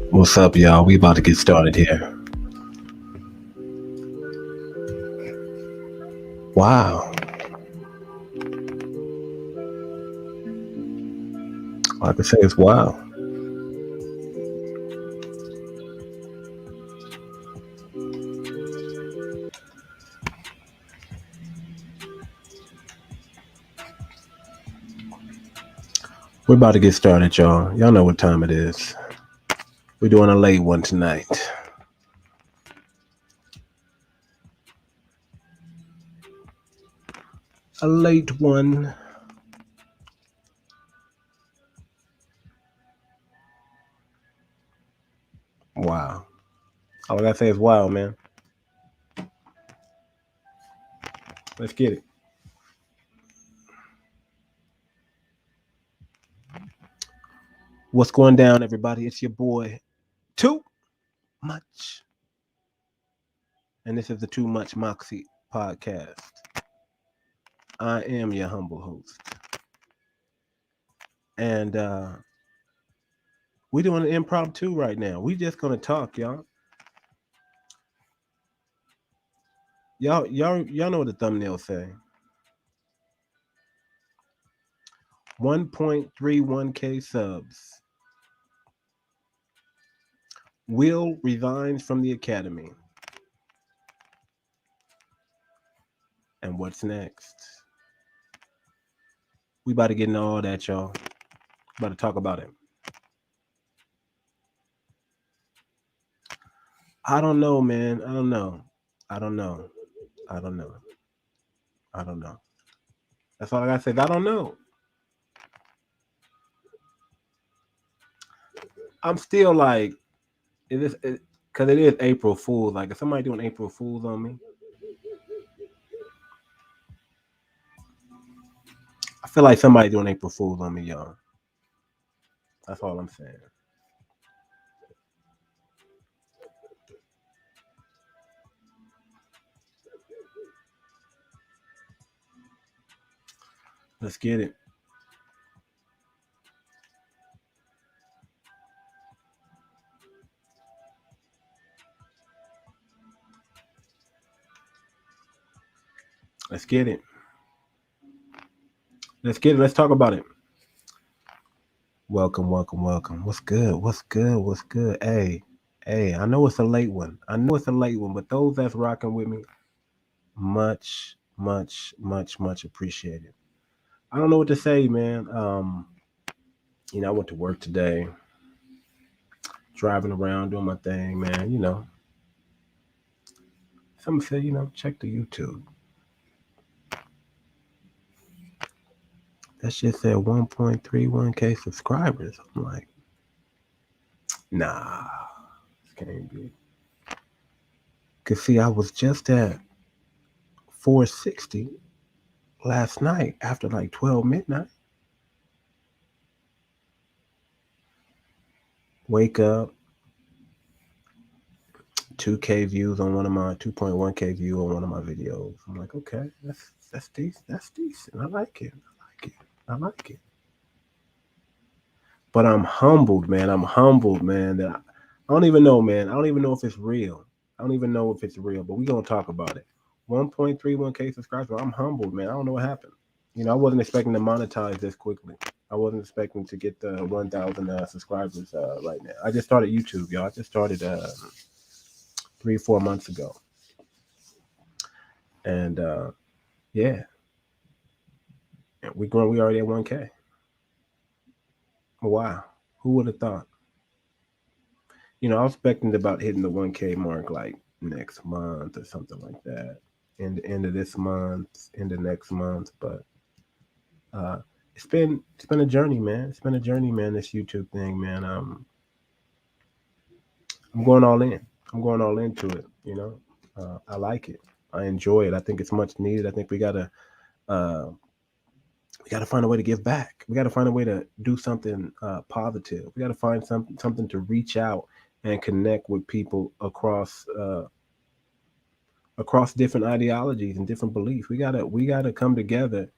What's up, y'all? We about to get started here. Wow. All I can say is wow. We're about to get started, y'all. Y'all know what time it is. We're doing a late one tonight. A late one. Wow. All I gotta say is wow, man. Let's get it. What's going down, everybody? It's your boy, Too Much. And this is the Too Much Moxie podcast. I am your humble host. And we're doing an impromptu right now. We just gonna talk, y'all. Y'all know what the thumbnail say. 1.31K subs. Will resigns from the academy. And what's next? We about to get into all that, y'all. About to talk about it. I don't know, man. I don't know. That's all I gotta say. I don't know. I'm still like, because it is April Fool's. Like, is somebody doing April Fool's on me? I feel like somebody doing April Fool's on me, y'all. That's all I'm saying. Let's get it. Let's get it. Let's get it. Let's talk about it. Welcome. What's good? Hey, I know it's a late one. But those that's rocking with me, much appreciated. I don't know what to say, man. I went to work today, driving around, doing my thing, man. Someone said, check the YouTube. That shit said 1.31K subscribers. I'm like, nah, this can't be. Cause see, I was just at 460 last night after like 12 midnight. Wake up, 2K views on one of my 2.1K view on one of my videos. I'm like, okay, that's decent. I like it. But I'm humbled, man. That I don't even know, man. I don't even know if it's real. But we're gonna talk about it. 1.31K subscribers. I'm humbled, man. I don't know what happened. I wasn't expecting to monetize this quickly. I wasn't expecting to get the 1,000 subscribers right now. I just started YouTube, y'all. I just started 3-4 months ago. And yeah. We already at 1K. Wow. Who would have thought? I was expecting about hitting the 1K mark like next month or something like that. In the end of this month, into next month. But it's been a journey, man. This YouTube thing, man. I'm going all in. I'm going all into it. I like it. I enjoy it. I think it's much needed. I think we gotta find a way to give back. We gotta find a way to do something positive. We gotta find something to reach out and connect with people across different ideologies and different beliefs. We gotta come together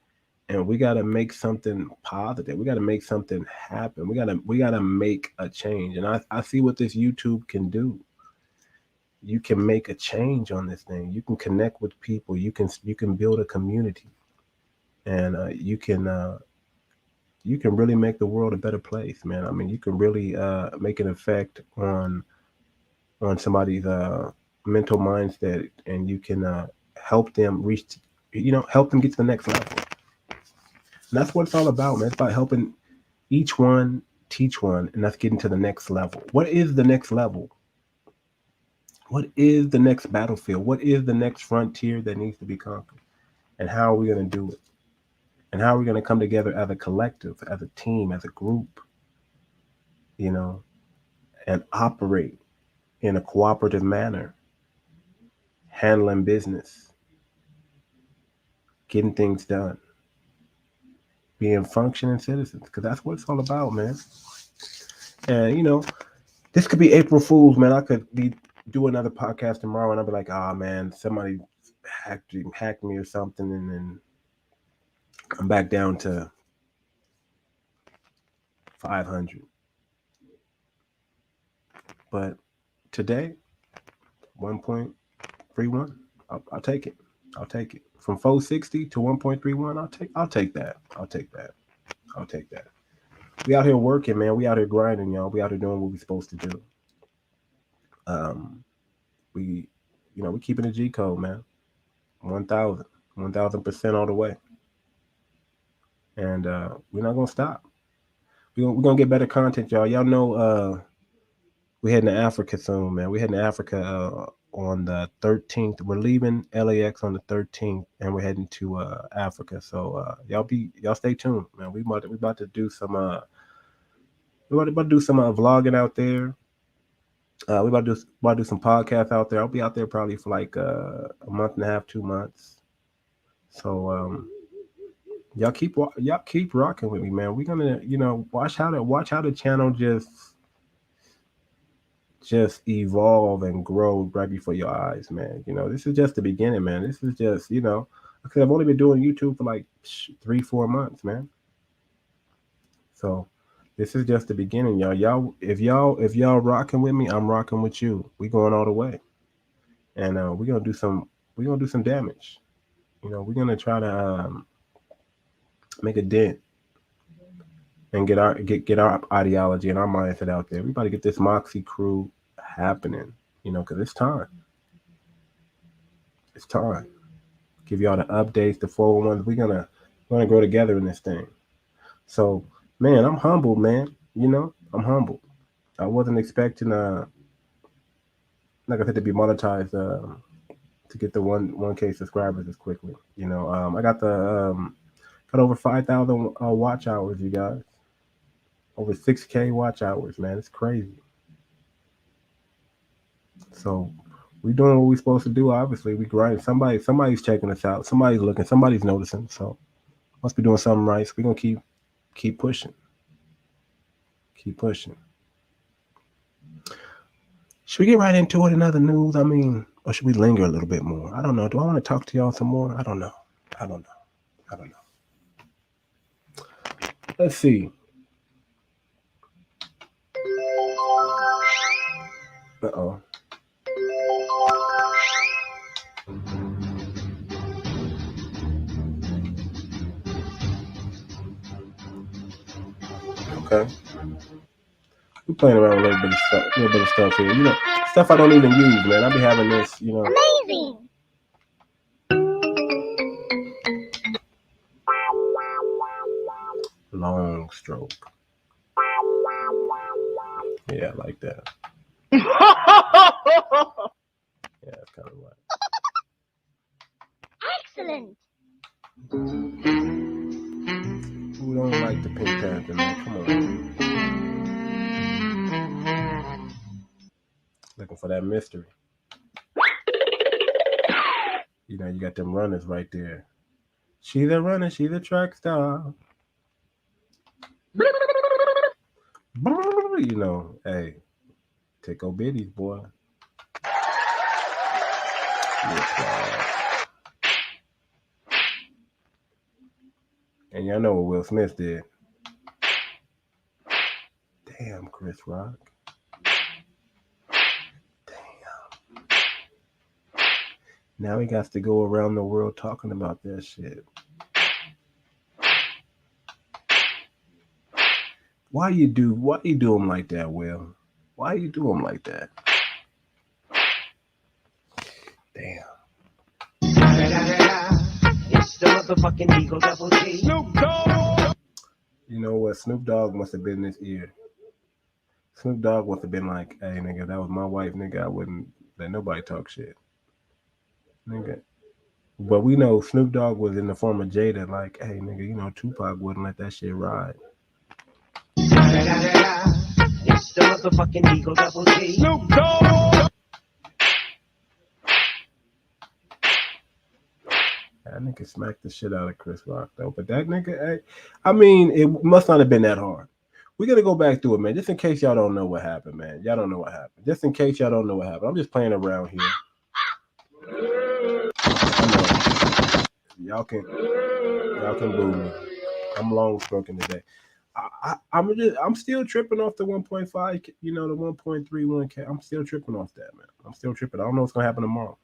and we got to make something positive. We got to make something happen. We got to make a change. And I see what this YouTube can do. You can make a change on this thing. You can connect with people. You can build a community, and you can really make the world a better place, man. I mean, you can really make an effect on somebody's mental mindset, and you can help them reach, help them get to the next level. And that's what it's all about, man. It's about helping each one teach one, and that's getting to the next level. What is the next level? What is the next battlefield? What is the next frontier that needs to be conquered? And how are we going to do it? And how are we going to come together as a collective, as a team, as a group, you know, and operate in a cooperative manner, handling business, getting things done, being functioning citizens, because that's what it's all about, man. And, this could be April Fool's, man. I could do another podcast tomorrow, and I'll be like, oh, man, somebody hacked me or something, and then I'm back down to 500. But today, 1.31, I'll take it. I'll take it. From 460 to 1.31, I'll take that. I'll take that. I'll take that. We out here working, man. We out here grinding, y'all. We out here doing what we supposed to do. Um, we, we keeping the G code, man. 1,000, 1,000% all the way. And we're not gonna stop. We're gonna get better content, y'all. Y'all know we heading to Africa soon, man. We heading to Africa on the 13th. We're leaving LAX on the 13th, and we're heading to Africa. So y'all stay tuned, man. We about to do some we about to do some vlogging out there. We about to do some podcasts out there. I'll be out there probably for like a month and a half, 2 months. So y'all keep rocking with me, man. We're gonna watch how the channel just evolve and grow right before your eyes, man. This is just the beginning, man. This is just, because I've only been doing YouTube for like 3-4 months, man. So this is just the beginning, y'all. If y'all rocking with me, I'm rocking with you. We going all the way, and we're gonna do some damage. We're gonna try to make a dent and get our ideology and our mindset out there. We about to get this Moxie crew happening, because it's time. It's time. Give y'all the updates, the 411s. We're gonna grow together in this thing. So, man, I'm humbled, man. I'm humbled. I wasn't expecting like I said, to be monetized to get the 1K subscribers as quickly. I got over 5,000 watch hours, you guys. Over 6K watch hours, man. It's crazy. So we doing what we supposed to do. Obviously, we grinding. Somebody's checking us out. Somebody's looking. Somebody's noticing. So must be doing something right. So we're gonna keep pushing. Keep pushing. Should we get right into it in other news? I mean, or should we linger a little bit more? I don't know. Do I want to talk to y'all some more? I don't know. I don't know. I don't know. Let's see. Uh-oh. Okay. We're playing around with a little bit of stuff here. Stuff I don't even use, man. I'll be having this, Amazing! long stroke. Yeah, I like that. Yeah, that's kind of right. Excellent! Who don't like the Pink Panther, man? Come on. Looking for that mystery. You got them runners right there. She's a runner, she's a track star. Hey, take biddies, boy. And y'all know what Will Smith did. Damn, Chris Rock. Now he got to go around the world talking about that shit. Why you do him like that, Will? Why you do him like that? Damn. It's the motherfucking Eagle Double G. Snoop Dogg. You know what? Snoop Dogg must have been in his ear. Snoop Dogg must have been like, hey, nigga, that was my wife, nigga. I wouldn't let nobody talk shit. Nigga. But we know Snoop Dogg was in the form of Jada, like, hey, nigga, you know, Tupac wouldn't let that shit ride. It's the motherfucking Eagle Double G. Snoop Dogg. That nigga smacked the shit out of Chris Rock, though. But that nigga, hey, I mean, it must not have been that hard. We gotta go back through it, man. Just in case y'all don't know what happened, man. Y'all don't know what happened. Just in case y'all don't know what happened. I'm just playing around here. I know. Y'all can boo me. I'm long spoken today. I'm still tripping off the 1.5, you know, the 1.31K. I'm still tripping off that, man. I'm still tripping. I don't know what's gonna happen tomorrow.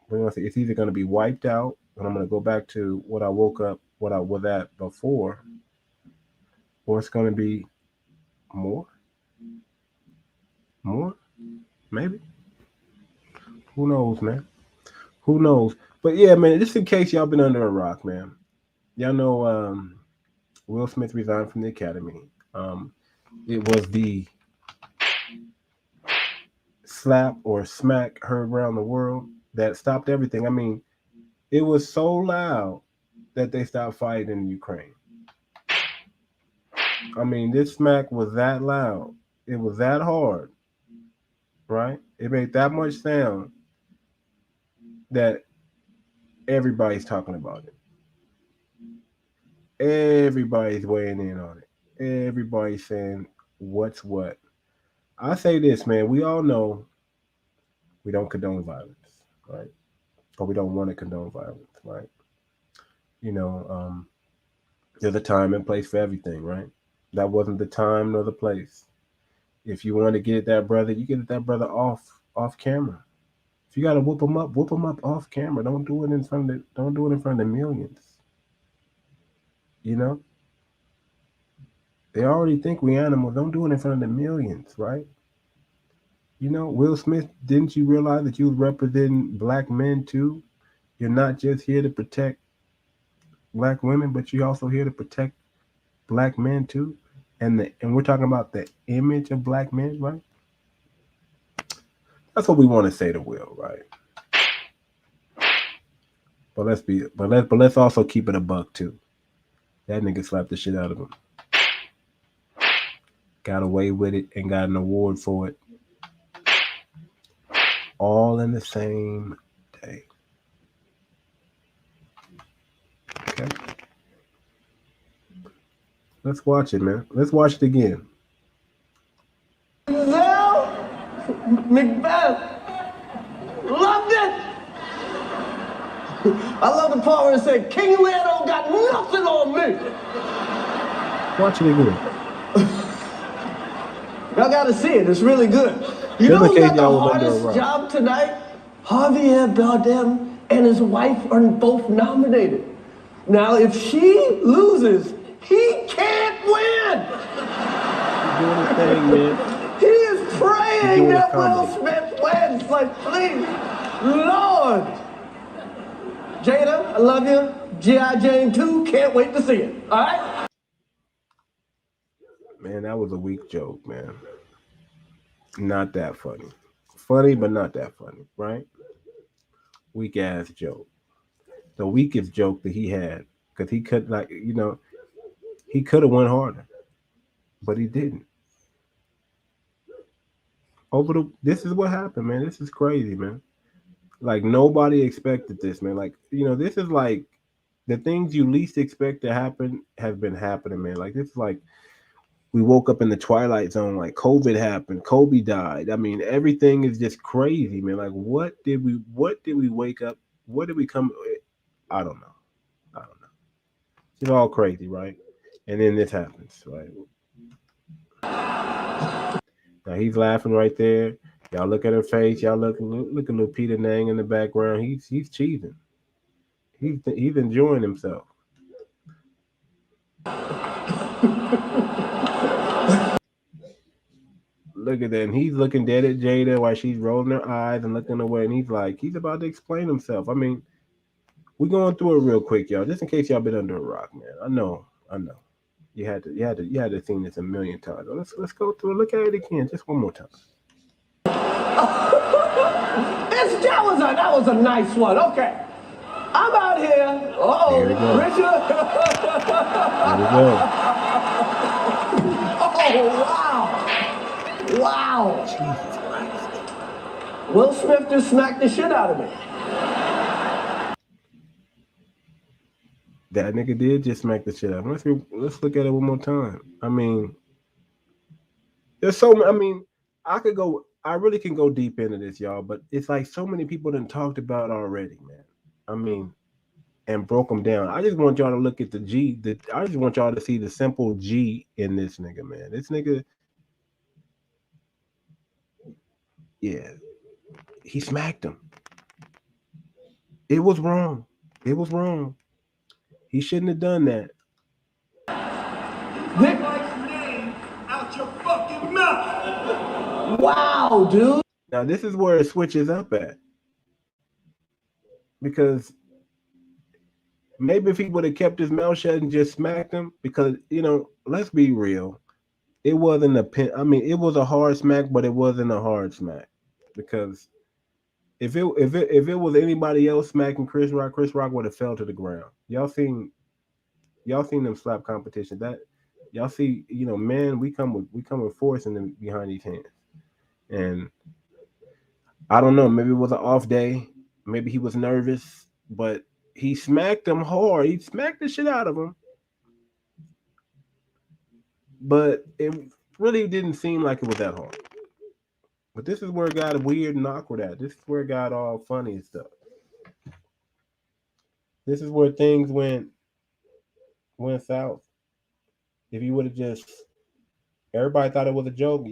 We're gonna see. It's either gonna be wiped out, and I'm gonna go back to what I woke up, what I was at before, or it's gonna be more, more, maybe. Who knows, man? Who knows? But yeah, man. Just in case y'all been under a rock, man. Y'all know Will Smith resigned from the Academy. It was the slap or smack heard around the world that stopped everything. I mean, it was so loud that they stopped fighting in Ukraine. I mean, this smack was that loud. It was that hard, right? It made that much sound that everybody's talking about it. Everybody's weighing in on it. Everybody's saying what's what. I say this, man. We all know we don't condone violence, right? Or we don't want to condone violence, right? You know, there's a time and place for everything, right? That wasn't the time nor the place. If you want to get at that brother, you get at that brother off camera. If you gotta whoop him up off camera. Don't do it in front of don't do it in front of the millions. You know? They already think we animals. Don't do it in front of the millions, right? You know, Will Smith, didn't you realize that you was representing black men too? You're not just here to protect black women, but you're also here to protect black men too. And we're talking about the image of black men, right? That's what we want to say to Will, right? But let's also keep it a buck too. That nigga slapped the shit out of him. Got away with it and got an award for it. All in the same day. Okay. Let's watch it, man. Let's watch it again. Well, Macbeth, loved it. I love the part where it said, King Lear don't got nothing on me. Watch it again. Y'all gotta see it, it's really good. You know Just in who's case got the y'all was under a hardest rock. job tonight? Javier Bardem and his wife are both nominated. Now, if she loses, he can't win. Doing his thing, man. He is praying doing his that Will comedy. Smith wins. Like, please, Lord. Jada, I love you. G.I. Jane 2, can't wait to see it. All right? Man, that was a weak joke, man. Not that funny. Funny, but not that funny, right? Weak ass joke. The weakest joke that he had, because he could like, you know, he could have went harder, but he didn't. This is what happened, man. This is crazy, man. Like nobody expected this, man. Like this is like the things you least expect to happen have been happening, man. Like this is like we woke up in the twilight zone. Like COVID happened, Kobe died. I mean, everything is just crazy, man. Like what did we wake up? What did we come? I don't know. I don't know. It's all crazy, right? And then this happens, right? Now he's laughing right there. Y'all look at her face. Y'all look at little Peter Nang in the background. He's cheesing. He's enjoying himself. Look at that. And he's looking dead at Jada while she's rolling her eyes and looking away. And he's about to explain himself. I mean, we're going through it real quick, y'all, just in case y'all been under a rock, man. I know. You had to seen this a million times. Let's go through it. Look at it again, just one more time. That was a nice one. Okay. I'm out here. Here we go. Richard. Here we go. Oh, wow. Wow. Jesus Christ. Will Smith just smacked the shit out of me. That nigga did just smack the shit out. Let's look at it one more time. I mean, there's so. I mean, I could go. I really can go deep into this, y'all. But it's like so many people done talked about already, man. I mean, and broke them down. I just want y'all to look at the G. I just want y'all to see the simple G in this nigga, man. This nigga, yeah, he smacked him. It was wrong. It was wrong. He shouldn't have done that. Get my name out your fucking mouth. Wow, dude. Now this is where it switches up at, because maybe if he would have kept his mouth shut and just smacked him, because let's be real, it wasn't a pin. I mean, it was a hard smack, but it wasn't a hard smack, because if it was anybody else smacking Chris Rock would have fell to the ground. Y'all seen them slap competition. That y'all see, man, we come with force in them behind these hands. And I don't know, maybe it was an off day, maybe he was nervous, but he smacked him hard. He smacked the shit out of him. But it really didn't seem like it was that hard. But this is where it got weird and awkward at. This is where it got all funny and stuff. This is where things went south. If you would have just everybody thought it was a joke,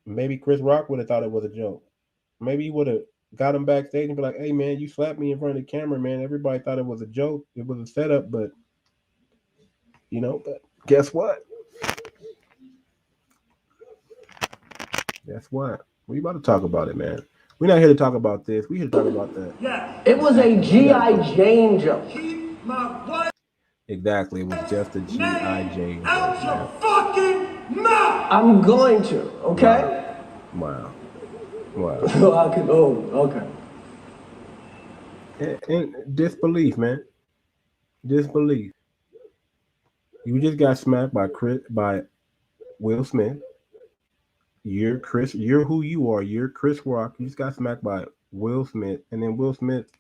maybe Chris Rock would have thought it was a joke. Maybe he would have got him backstage and be like, "Hey man, you slapped me in front of the camera, man. Everybody thought it was a joke. It was a setup, but but guess what? Guess what? We about to talk about it, man. We're not here to talk about this. We here to talk about that. Yeah. It was a G.I. Jane joke. Keep my wife Exactly. It was just a G.I. Jane joke, out your man. fucking mouth. I'm going to, okay? Wow. So I can, okay. And disbelief, man. Disbelief. You just got smacked by Will Smith. You're Chris. You're who you are. You're Chris Rock. You just got smacked by Will Smith, and then Will Smith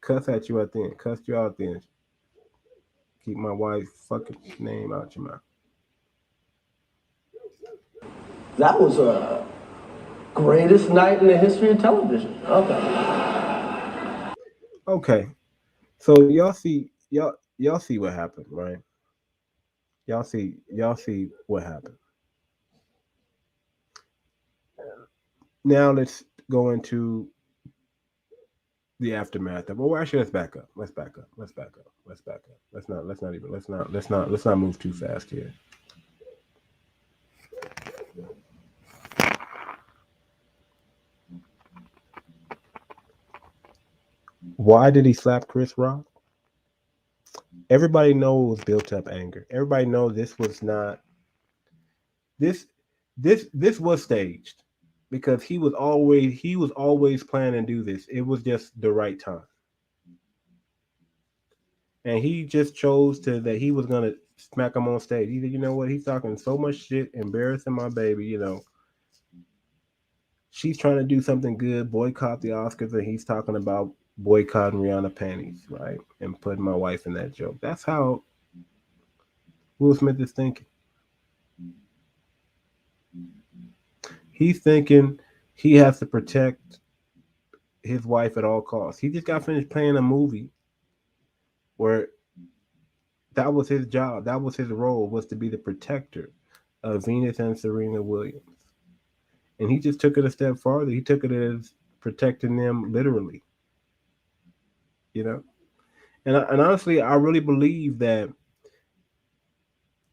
cuss at you at the end. Cussed you out then. Keep my wife's fucking name out your mouth. That was a greatest night in the history of television. Okay. Okay. So y'all see what happened, right? Y'all see what happened. Now let's go into the aftermath of. Well, actually, let's back up. Let's back up. Let's back up. Let's back up. Let's not move too fast here. Why did he slap Chris Rock? Everybody knows built up anger. Everybody knows this was not this this was staged, because he was always planning to do this. It was just the right time. And he just chose to that he was gonna smack him on stage. He said, you know what, he's talking so much shit, embarrassing my baby. She's trying to do something good, boycott the Oscars, and he's talking about boycotting Rihanna panties, right? And putting my wife in that joke. That's how Will Smith is thinking. He's thinking he has to protect his wife at all costs. He just got finished playing a movie where That was his job. That was his role, was to be the protector of Venus and Serena Williams. And he just took it a step farther. He took it as protecting them literally, you know. And honestly, I really believe that,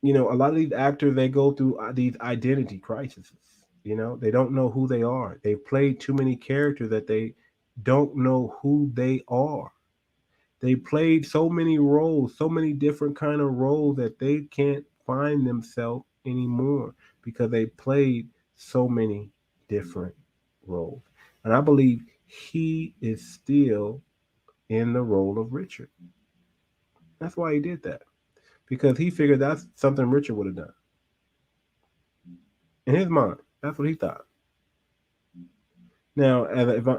a lot of these actors, they go through these identity crises. They don't know who they are. They've played too many characters that they don't know who they are. They played so many roles, so many different kind of roles that they can't find themselves anymore because they played so many different roles. And I believe he is still in the role of Richard. That's why he did that. Because he figured that's something Richard would have done. In his mind, that's what he thought. Now, if I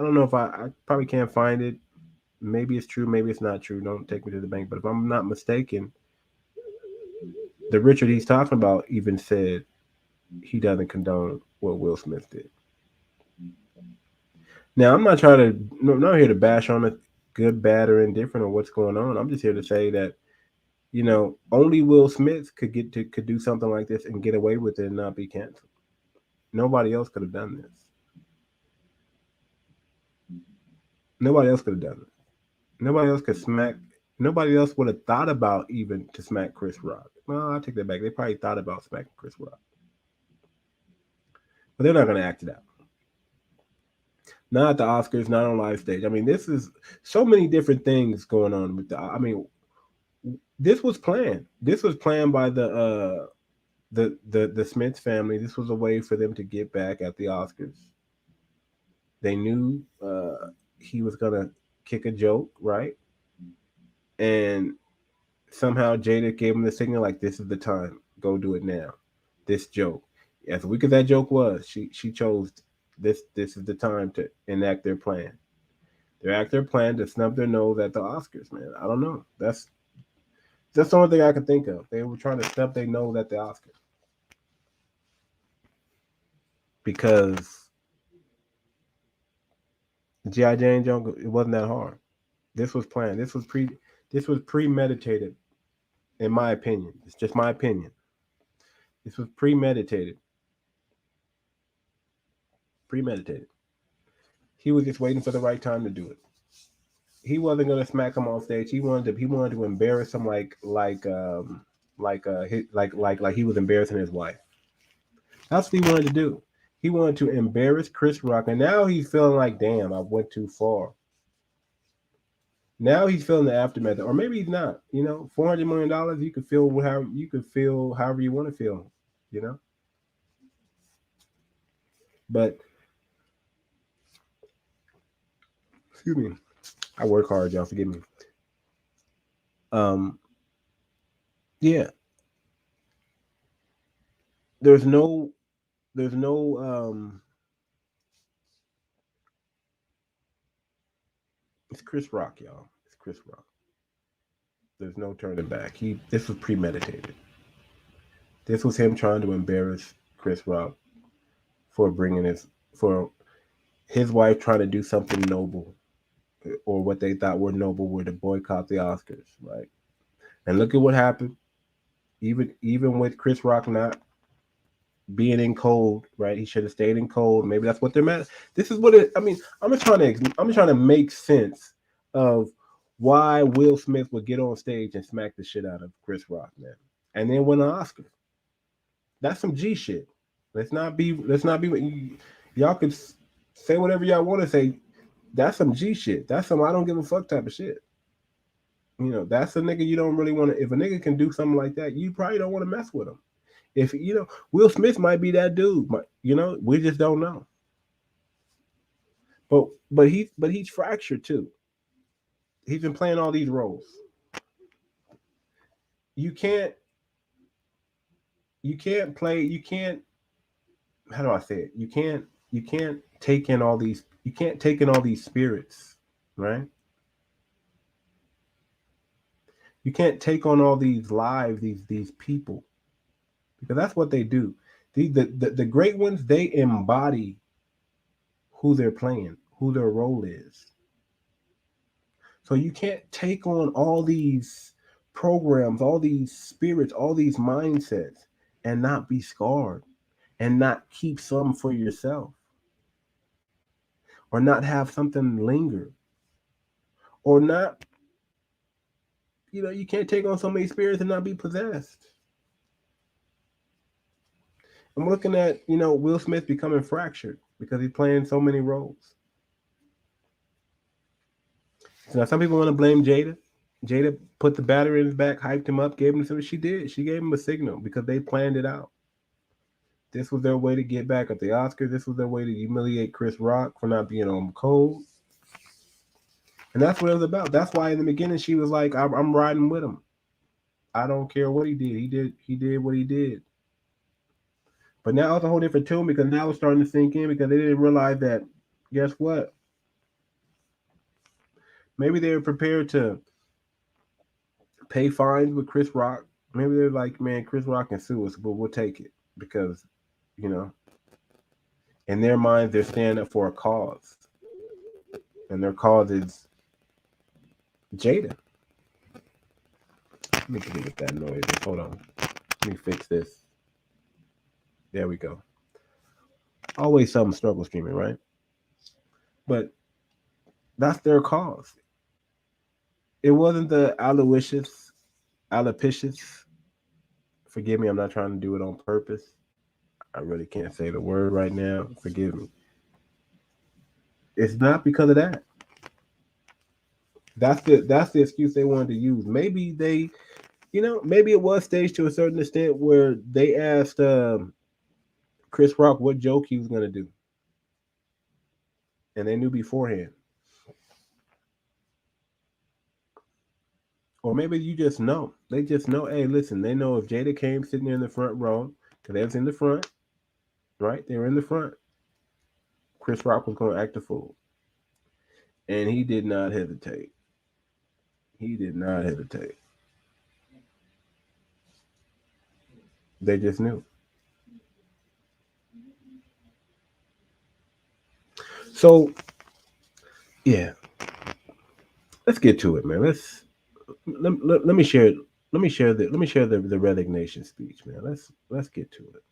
don't know if I probably can't find it. Maybe it's true, maybe it's not true. Don't take me to the bank. But if I'm not mistaken, the Richard he's talking about even said he doesn't condone what Will Smith did. Now, I'm not trying to, I'm not here to bash on it, good, bad, or indifferent, or what's going on. I'm just here to say that, only Will Smith could do something like this and get away with it and not be canceled. Nobody else could have done this. Nobody else could have done it. Nobody else could smack. Nobody else would have thought about even to smack Chris Rock. Well, I take that back. They probably thought about smacking Chris Rock, but they're not going to act it out. Not at the Oscars, not on live stage. I mean, this is so many different things going on with the. I mean, this was planned. This was planned by the Smith family. This was a way for them to get back at the Oscars. They knew he was gonna kick a joke, right? And somehow Jada gave him the signal like, "This is the time. Go do it now." This joke, as weak as that joke was, she chose this. This is the time to enact their plan. They act their plan to snub their nose at the Oscars, man. I don't know. That's the only thing I can think of. They were trying to snub their nose at the Oscars because G.I. Jane Jones, it wasn't that hard. This was planned. This was premeditated, in my opinion. It's just my opinion. This was premeditated. Premeditated. He was just waiting for the right time to do it. He wasn't gonna smack him off stage. He wanted to embarrass him like he was embarrassing his wife. That's what he wanted to do. He wanted to embarrass Chris Rock, and now he's feeling like, damn, I went too far. Now he's feeling the aftermath, or maybe he's not. $400 million. You could feel however you want to feel. You know, but excuse me, I work hard, y'all. Forgive me. Um, yeah, there's no, there's no, it's Chris Rock, y'all. It's Chris Rock. There's no turning back. This was premeditated. This was him trying to embarrass Chris Rock for for his wife trying to do something noble, or what they thought were noble, were to boycott the Oscars, right? And look at what happened. Even with Chris Rock not being in cold, right? He should have stayed in cold. Maybe that's what they're mad. This is what it. I mean, I'm just trying to make sense of why Will Smith would get on stage and smack the shit out of Chris Rock, man, and then win an Oscar. That's some G shit. Let's not be. Y'all could say whatever y'all want to say. That's some G shit. That's some I don't give a fuck type of shit. That's a nigga you don't really want to. If a nigga can do something like that, you probably don't want to mess with him. If Will Smith might be that dude, but we just don't know. But he's fractured too. He's been playing all these roles. You can't play. You can't. How do I say it? You can't take in all these. You can't take in all these spirits, right? You can't take on all these lives, these people, because that's what they do. The great ones, they embody who they're playing, who their role is. So you can't take on all these programs, all these spirits, all these mindsets, and not be scarred, and not keep some for yourself, or not have something linger, or not, you can't take on so many spirits and not be possessed. I'm looking at, Will Smith becoming fractured because he's playing so many roles. So now some people want to blame Jada. Jada put the battery in his back, hyped him up, gave him something. She did. She gave him a signal because they planned it out. This was their way to get back at the Oscars. This was their way to humiliate Chris Rock for not being on code. And that's what it was about. That's why in the beginning she was like, I'm riding with him. I don't care what he did. He did what he did. But now it's a whole different tune because now it's starting to sink in because they didn't realize that, guess what? Maybe they were prepared to pay fines with Chris Rock. Maybe they're like, man, Chris Rock can sue us, but we'll take it because, you know, in their minds, they're standing up for a cause. And their cause is Jada. Let me delete that noise. Hold on. Let me fix this. There we go. Always some struggle streaming, right? But that's their cause. It wasn't the alopecia. Forgive me, I'm not trying to do it on purpose. I really can't say the word right now. Forgive me. It's not because of that. That's the excuse they wanted to use. Maybe they, maybe it was staged to a certain extent where they asked Chris Rock what joke he was gonna do, and they knew beforehand. Or maybe you just know. They just know. Hey, listen. They know if Jada came sitting there in the front row, because they was in the front, right? They were in the front. Chris Rock was going to act a fool, and he did not hesitate. He did not hesitate. They just knew. So, yeah, let's get to it, man. Let me share. Let me share the resignation speech, man. Let's get to it.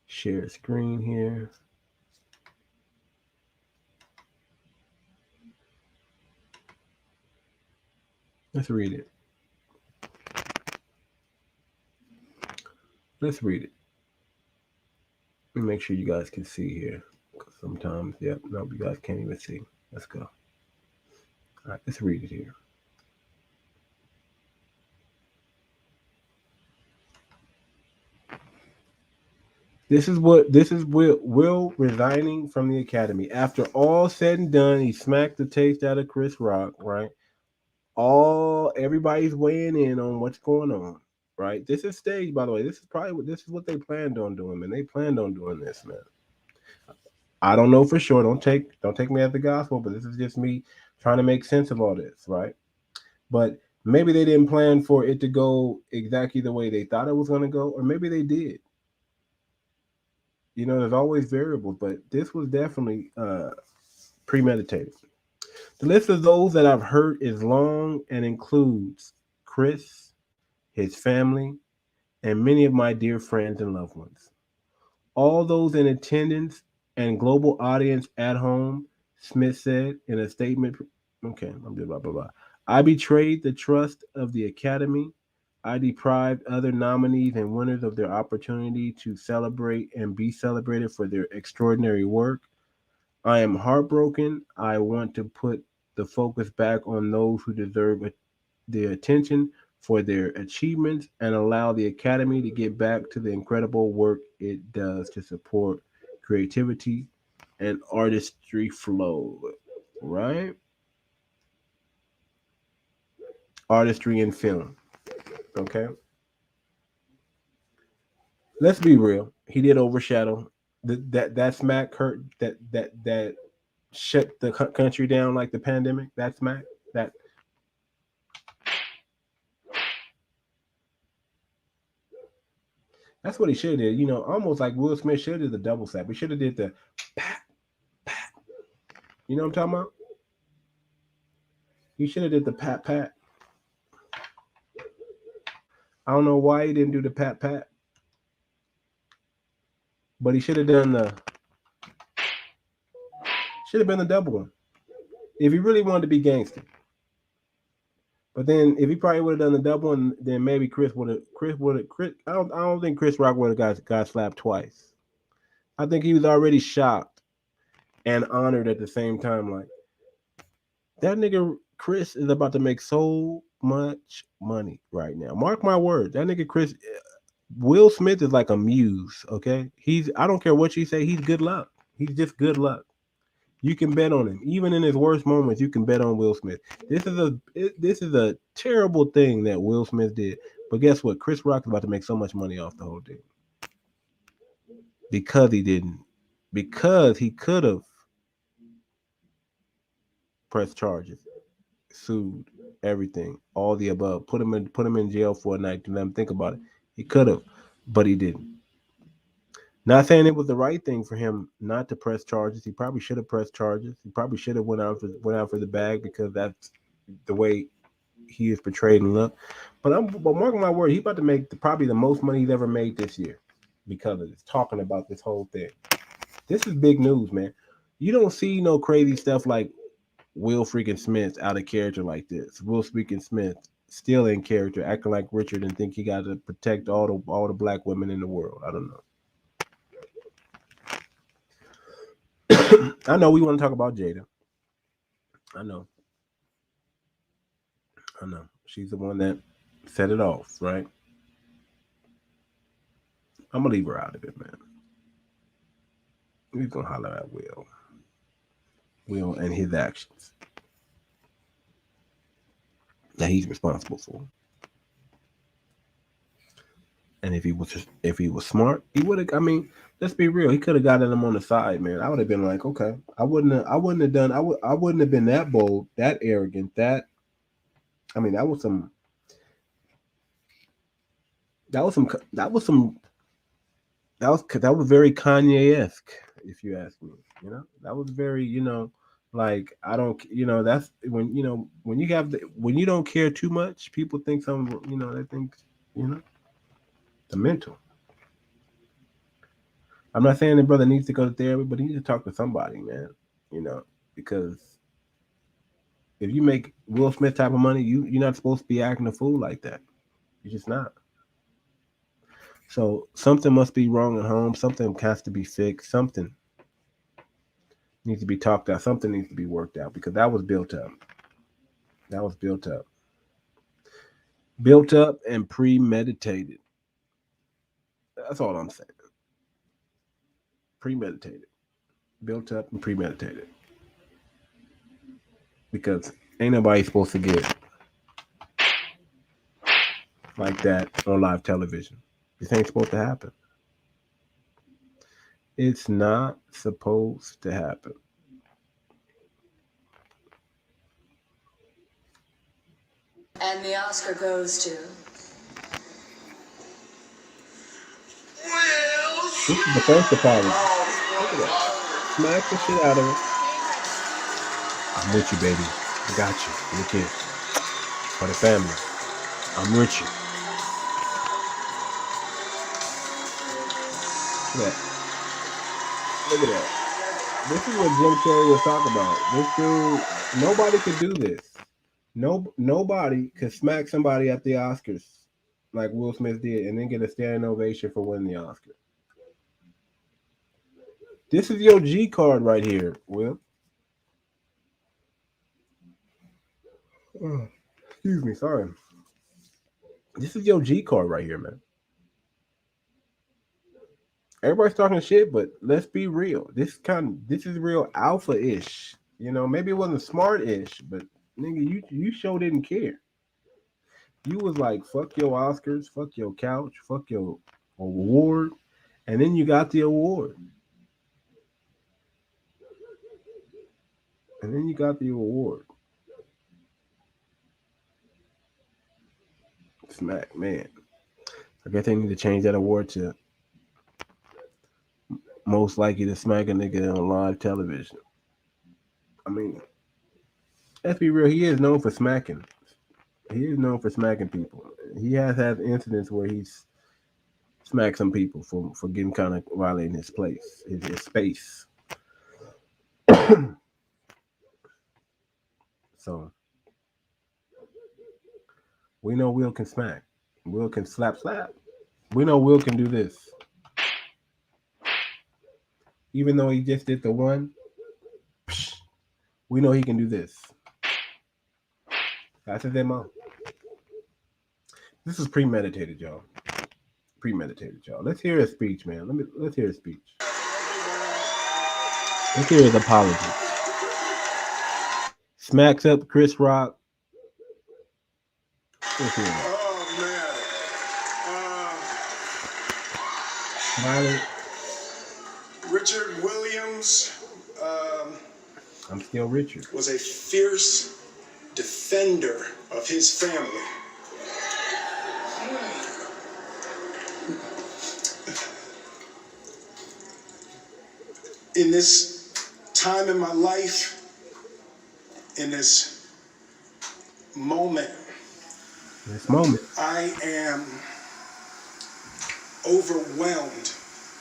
Share screen here. Let's read it. Let's read it. Let me make sure you guys can see here. Because sometimes, yep, no, you guys can't even see. Let's go. All right, let's read it here. This is Will resigning from the academy. After all said and done, he smacked the taste out of Chris Rock, right? Everybody's weighing in on what's going on, right? This is staged, by the way. This is what they planned on doing, man. They planned on doing this, man. I don't know for sure. Don't take me as the gospel, but this is just me trying to make sense of all this, right? But maybe they didn't plan for it to go exactly the way they thought it was going to go, or maybe they did. There's always variables, but this was definitely premeditated. The list of those that I've hurt is long and includes Chris, his family, and many of my dear friends and loved ones. All those in attendance and global audience at home, Smith said in a statement. Okay, I'm just blah, blah, blah. I betrayed the trust of the Academy. I deprived other nominees and winners of their opportunity to celebrate and be celebrated for their extraordinary work. I am heartbroken. I want to put the focus back on those who deserve the attention for their achievements and allow the Academy to get back to the incredible work it does to support creativity and artistry flow. Right? Artistry in film. Okay? Let's be real. He did overshadow that smack hurt that shut the country down like the pandemic. That smack that that's what he should have did. Almost like Will Smith should have did the double slap. He should have did the pat pat. You know what I'm talking about? He should have did the pat pat. I don't know why he didn't do the pat pat, but he should have been the double one if he really wanted to be gangster. But then if he probably would have done the double one, then maybe Chris. I don't think Chris Rock would have got slapped twice. I think he was already shocked and honored at the same time. Like that nigga Chris is about to make so much money right now. Mark my words. That nigga Chris Will Smith is like a muse, okay? I don't care what you say, he's good luck. He's just good luck. You can bet on him. Even in his worst moments, you can bet on Will Smith. This is a terrible thing that Will Smith did. But guess what? Chris Rock is about to make so much money off the whole thing. Because he didn't. Because he could have pressed charges, sued, everything, all the above. Put him in jail for a night to let him think about it. He could have, but he didn't. Not saying it was the right thing for him not to press charges. He probably should have pressed charges. He probably should have went out for the bag because that's the way he is portrayed and look. But mark my word, he's about to make probably the most money he's ever made this year because of this. Talking about this whole thing. This is big news, man. You don't see no crazy stuff like Will freaking Smith out of character like this. Will freaking Smith still in character, acting like Richard and think he got to protect all the black women in the world. I don't know. I know we want to talk about Jada. I know. I know. She's the one that set it off, right? I'm gonna leave her out of it, man. We're gonna holler at Will and his actions that he's responsible for. And if he was smart, he would have. I mean, let's be real. He could have gotten him on the side, man. I would have been like, okay, I wouldn't have done. I wouldn't have been that bold, that arrogant. I mean, that was some. That was some. That was very Kanye-esque, if you ask me. That was very. Like I don't. That's when you don't care too much. People think some. They think. You know, the mental. I'm not saying the brother needs to go to therapy, but he needs to talk to somebody, man. Because if you make Will Smith type of money, you're not supposed to be acting a fool like that. You're just not. So something must be wrong at home. Something has to be fixed. Something needs to be talked out. Something needs to be worked out because that was built up. That was built up and premeditated. That's all I'm saying. Premeditated, built up and premeditated. Because ain't nobody supposed to get like that on live television. This ain't supposed to happen. It's not supposed to happen. And the Oscar goes to... This is the first apology. Look at that. Smack the shit out of it. I'm with you, baby. I got you. Look here. For the family. I'm with you. Look at that. Look at that. This is what Jim Carrey was talking about. This dude, nobody could do this. Nobody could smack somebody at the Oscars like Will Smith did and then get a standing ovation for winning the Oscar. This is your G card right here, Will. Oh, excuse me, sorry. This is your G card right here, man. Everybody's talking shit, but let's be real. This is real alpha-ish. Maybe it wasn't smart-ish, but nigga, you sure didn't care. You was like, fuck your Oscars, fuck your couch, fuck your award, and then you got the award. And then you got the award. Smack, man. I guess they need to change that award to most likely to smack a nigga on live television. I mean, let's be real. He is known for smacking. He is known for smacking people. He has had incidents where he's smacked some people for getting kind of violating his place, his space. So we know Will can smack. Will can slap. We know Will can do this. Even though he just did the one, we know he can do this. That's his MO. This is premeditated, y'all. Premeditated, y'all. Let's hear his speech, man. Let's hear his speech. Let's hear his apology. Smacks up Chris Rock. Let's hear it. Smiley. Richard Williams I'm still Richard. was a fierce defender of his family. In this time in my life, in this moment, I am overwhelmed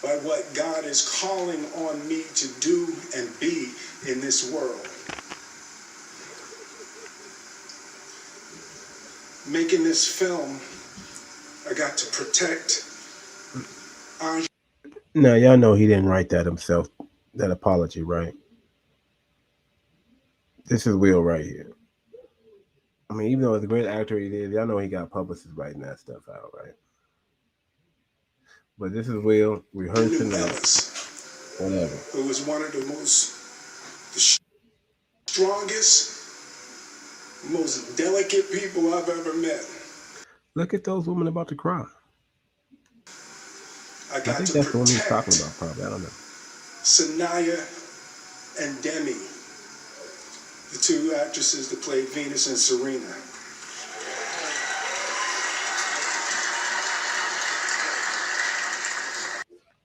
by what God is calling on me to do and be in this world. Making this film, I got to protect our... Now, y'all know he didn't write that himself, that apology, right? This is Will right here. I mean, even though it's a great actor he is, y'all know he got publicists writing that stuff out, right? But this is Will rehearsing that. Whatever. Who was one of the strongest, most delicate people I've ever met. Look at those women about to cry. I think that's the one he's talking about, probably. I don't know. Sanaya and Demi, the two actresses that played Venus and Serena.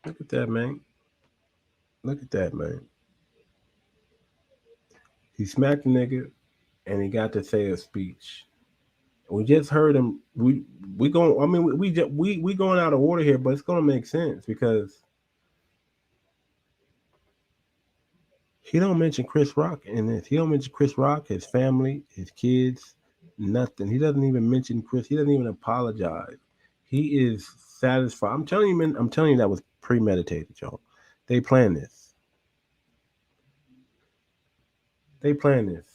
Look at that, man. Look at that, man. He smacked the nigga, and he got to say a speech. We just heard him. We going. I mean, we going out of order here, but it's gonna make sense because he don't mention Chris Rock in this. He don't mention Chris Rock, his family, his kids, nothing. He doesn't even mention Chris. He doesn't even apologize. He is satisfied. I'm telling you, man. I'm telling you that was premeditated, y'all. They planned this. They planned this.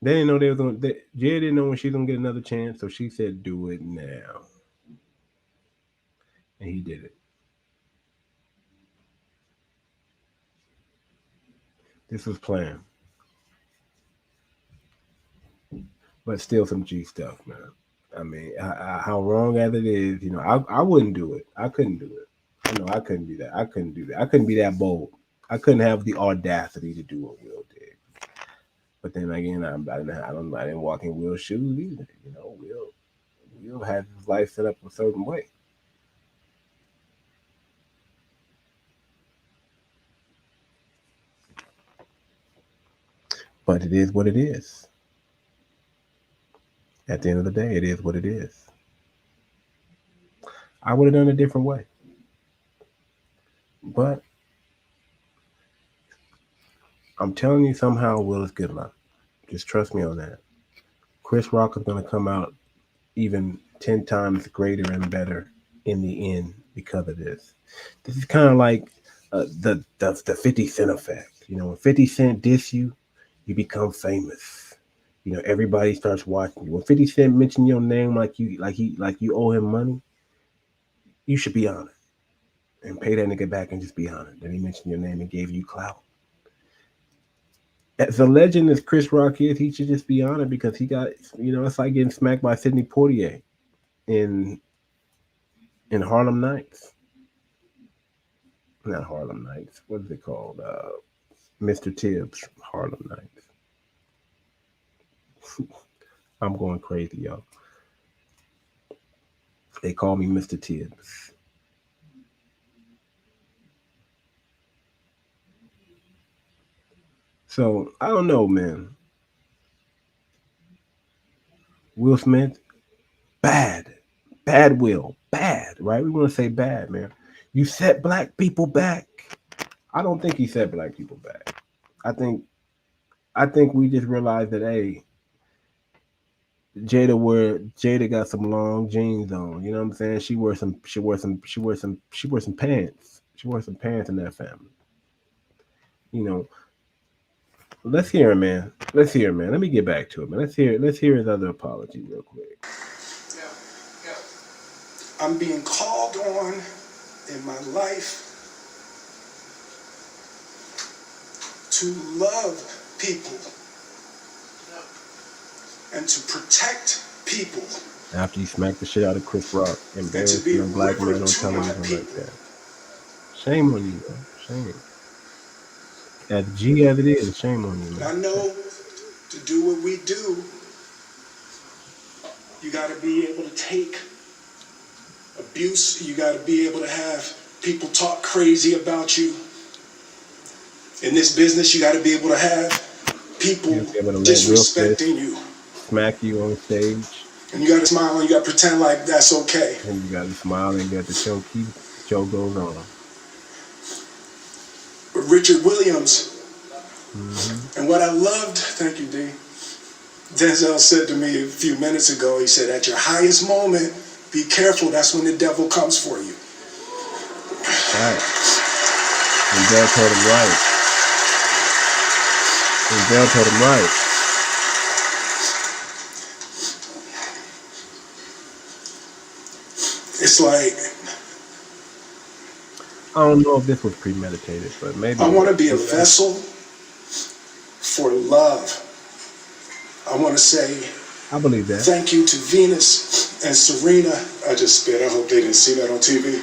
They didn't know they was going. Jay didn't know when she's gonna get another chance, so she said, "Do it now," and he did it. This was planned, but still some G stuff, man. I mean, how wrong as it is, I wouldn't do it. I couldn't do it. I know I couldn't do that. I couldn't do that. I couldn't be that bold. I couldn't have the audacity to do what Will did. But then again, I didn't walk in Will's shoes either. Will had his life set up a certain way. But it is what it is. At the end of the day, it is what it is. I would have done it a different way. But I'm telling you, somehow Will is good enough. Just trust me on that. Chris Rock is going to come out even 10 times greater and better in the end because of this. This is kind of like the 50 Cent effect. When 50 Cent diss you, you become famous. Everybody starts watching you. When 50 Cent mention your name like you owe him money, you should be on it and pay that nigga back and just be on it. Then he mentioned your name and gave you clout. As a legend as Chris Rock is, he should just be on it because he got, it's like getting smacked by Sidney Poitier in Harlem Nights. Not Harlem Nights. What is it called? Mr. Tibbs Harlem Nights. I'm going crazy, y'all. They call me Mr. Tibbs. So I don't know, man. Will Smith, Bad. Bad will. Bad, right? We want to say bad, man. You set black people back. I don't think he set black people back. I think we just realized that hey, Jada got some long jeans on. You know what I'm saying? She wore some pants. She wore some pants in that family. You know, let's hear him, man. Let's hear him, man. Let me get back to it, man. Let's hear his other apology real quick. I'm being called on in my life to love people and to protect people After he smacked the shit out of Chris Rock, and to be embarrassing a a black river man on to my television like people. that. Shame on you, bro. Shame. As G as it is, shame on you, And man. I know to do what we do, you got to be able to take abuse. You got to be able to have people talk crazy about you. In this business, you got to be able to have people You'll be able to let Will Smith disrespecting you. smack you on stage, And you got to smile and you got to pretend like that's okay. and you got to smile and let the show goes on. But Richard Williams, Hmm. and what I loved, thank you, D. Denzel said to me a few minutes ago, he said, at your highest moment, be careful, that's when the devil comes for you. Right. And Dell told him right. And Dell told him right. It's like, I don't know if this was premeditated, but maybe I it want was. to be a vessel for love. I want to say I believe that. thank you to Venus and Serena. I just spit, I hope they didn't see that on TV.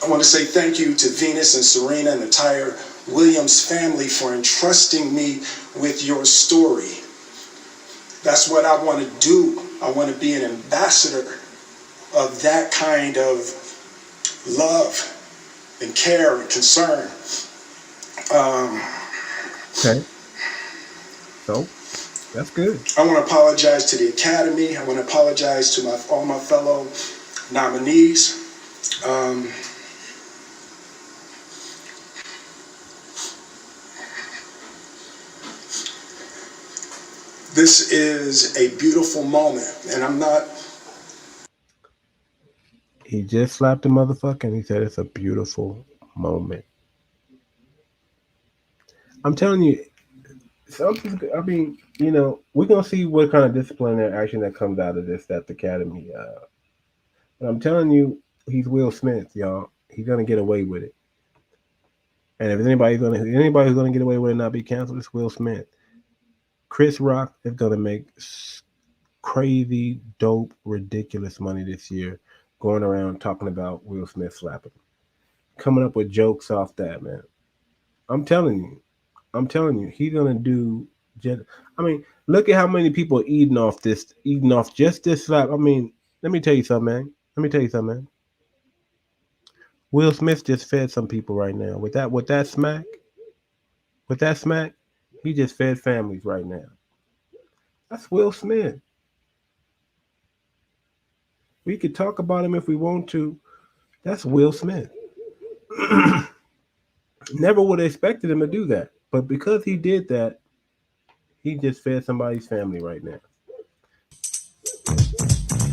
I want to say thank you to Venus and Serena and the entire Williams family for entrusting me with your story. That's what I want to do. I want to be an ambassador of that kind of love and care and concern. Okay. So that's good. I want to apologize to the Academy. I want to apologize to all my fellow nominees. This is a beautiful moment, and I'm not. He just slapped the motherfucker and he said it's a beautiful moment. I'm telling you, something. I mean, we're gonna see what kind of disciplinary action that comes out of this at the academy. But I'm telling you, he's Will Smith, y'all. He's gonna get away with it. And if anybody who's gonna get away with it and not be canceled, it's Will Smith. Chris Rock is gonna make crazy, dope, ridiculous money this year, going around talking about Will Smith slapping, coming up with jokes off that, man. I'm telling you. I'm telling you, he's gonna do. I mean, look at how many people eating off just this slap. I mean, let me tell you something, man. Let me tell you something, man. Will Smith just fed some people right now with that smack. He just fed families right now. That's Will Smith. We could talk about him if we want to. That's Will Smith. Never would have expected him to do that, but because he did that, he just fed somebody's family right now.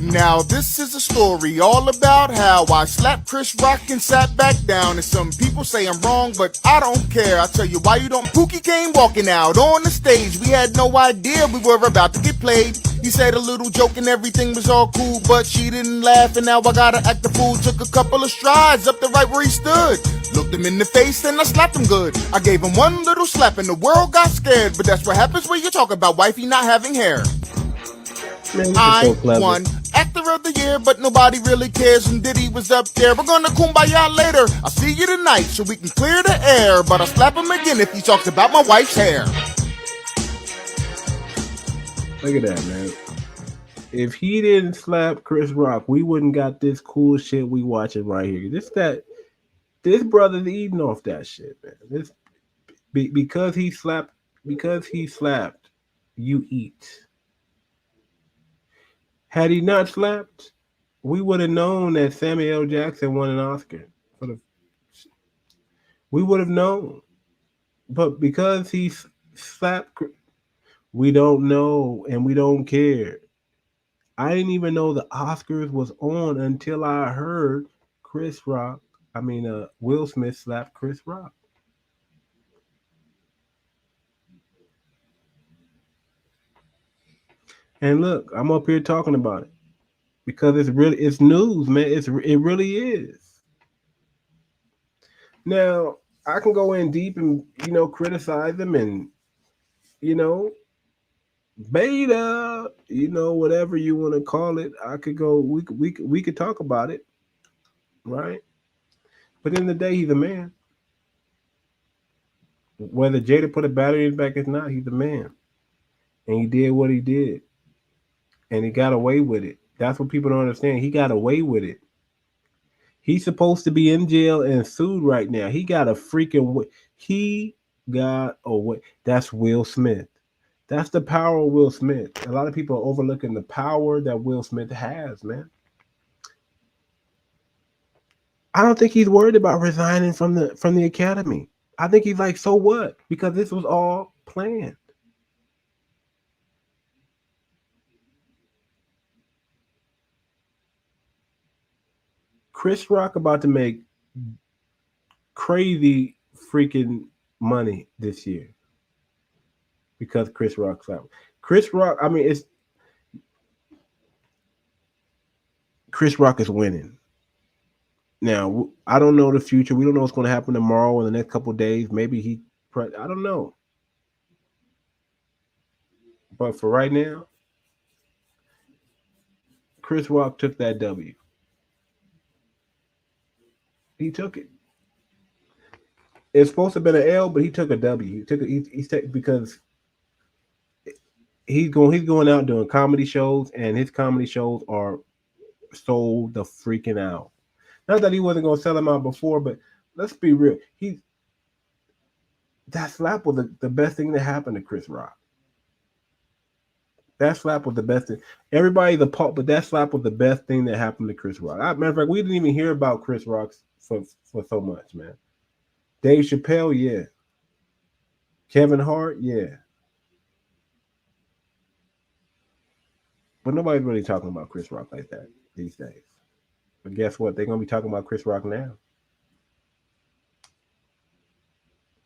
Now this is a story all about how I slapped Chris Rock and sat back down. And some people say I'm wrong, but I don't care. I'll tell you why you don't. Pookie came walking out on the stage. We had no idea we were about to get played. He said a little joke and everything was all cool, but she didn't laugh and now I gotta act the fool. Took a couple of strides up the right where he stood. Looked him in the face and I slapped him good. I gave him one little slap and the world got scared. But that's what happens when you talk about wifey not having hair. Man, this is I so clever. won Actor of the Year, but nobody really cares. And Diddy was up there. We're gonna kumbaya later. I'll see you tonight so we can clear the air. But I'll slap him again if he talks about my wife's hair. Look at that, man. If he didn't slap Chris Rock, we wouldn't got this cool shit we watching right here. This brother's eating off that shit, man. Because he slapped, you eat. Had he not slapped, we would have known that Samuel L. Jackson won an Oscar. For the, we would have known. But because he slapped, we don't know and we don't care. I didn't even know the Oscars was on until I heard Will Smith slapped Chris Rock. And look, I'm up here talking about it because it's news, man. It really is. Now I can go in deep and criticize them and you know beta, whatever you want to call it. I could go. We could talk about it, right? But in the day, he's a man. Whether Jada put a battery in his back or not, he's a man, and he did what he did, and he got away with it. That's what people don't understand. He got away with it. He's supposed to be in jail and sued right now. He got a he got away. That's Will Smith. That's the power of Will Smith. A lot of people are overlooking the power that Will Smith has, man. I don't think he's worried about resigning from the academy. I think he's like, so what? Because this was all planned. Chris Rock about to make crazy freaking money this year because Chris Rock's out. Chris Rock, I mean, it's Chris Rock is winning. Now, I don't know the future. We don't know what's going to happen tomorrow or the next couple of days. Maybe I don't know. But for right now, Chris Rock took that W. He took it. It's supposed to have been an L, but he took a W. He took it. Because he's going out doing comedy shows, and his comedy shows are sold the freaking out. Not that he wasn't going to sell them out before, but let's be real. That slap was the best thing that happened to Chris Rock. That slap was the best thing. Everybody's appalled, but that slap was the best thing that happened to Chris Rock. Matter of fact, we didn't even hear about Chris Rock for so much, man. Dave Chappelle, yeah. Kevin Hart, yeah. But nobody's really talking about Chris Rock like that these days. But guess what? They're gonna be talking about Chris Rock now.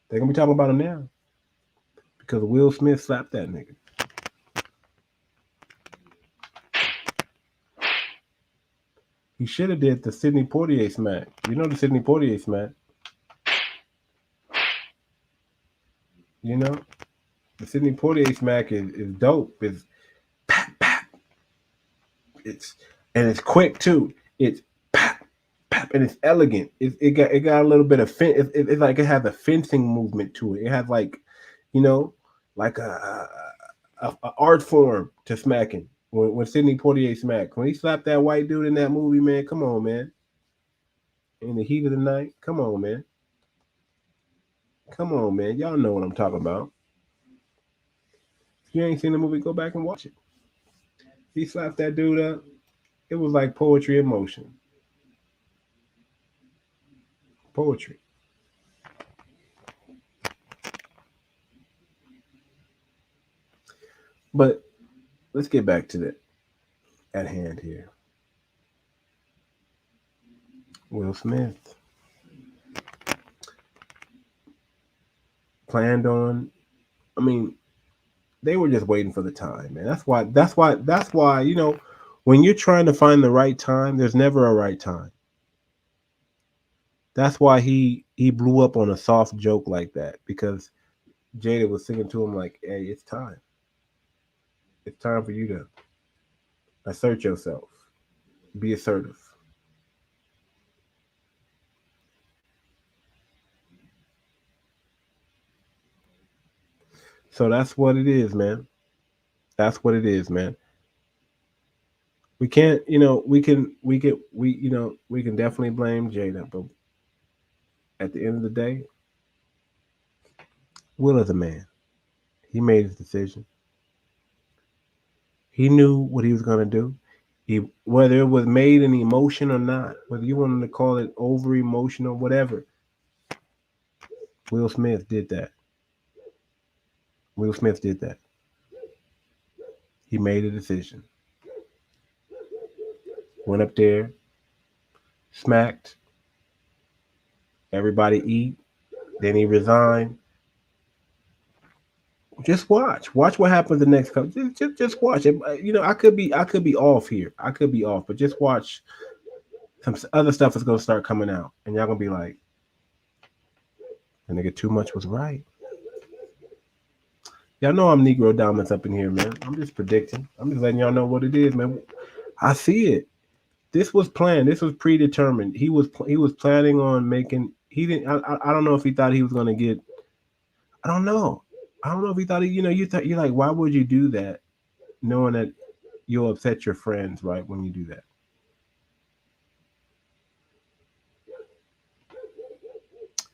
They're gonna be talking about him now because Will Smith slapped that nigga. He should have did the Sidney Poitier smack. You know the Sidney Poitier smack. You know the Sidney Poitier smack is dope. It's pap pap. It's quick too. It's pap pap and it's elegant. It got a little bit of it's like it has a fencing movement to it. It has you know, like a art form to smacking. When Sidney Poitier smacked, when he slapped that white dude in that movie, man, come on, man. In the heat of the night, come on, man. Come on, man. Y'all know what I'm talking about. If you ain't seen the movie, go back and watch it. He slapped that dude up. It was like poetry in motion. Poetry. But let's get back to the at hand here. Will Smith planned on. I mean, they were just waiting for the time, man. That's why. When you're trying to find the right time, there's never a right time. That's why he blew up on a soft joke like that because Jada was singing to him like, "Hey, it's time. It's time for you to assert yourself, be assertive." So that's what it is, man. That's what it is, man. We can't, we can definitely blame Jada, but at the end of the day, Will is a man. He made his decision. He knew what he was gonna do. Whether it was made in emotion or not, whether you wanted to call it over emotional, whatever, Will Smith did that. Will Smith did that. He made a decision. Went up there, smacked, everybody eat, then he resigned. Just watch. Watch what happens the next couple. Just watch it. You know, I could be off here. I could be off, but just watch. Some other stuff is gonna start coming out, and y'all gonna be like, "The nigga too much was right." Y'all know I'm Negro Dominance up in here, man. I'm just predicting. I'm just letting y'all know what it is, man. I see it. This was planned. This was predetermined. He was planning on making. He didn't. I don't know if he thought he was gonna get. I don't know. I don't know if he thought he. You're like, why would you do that, knowing that you'll upset your friends, right? When you do that.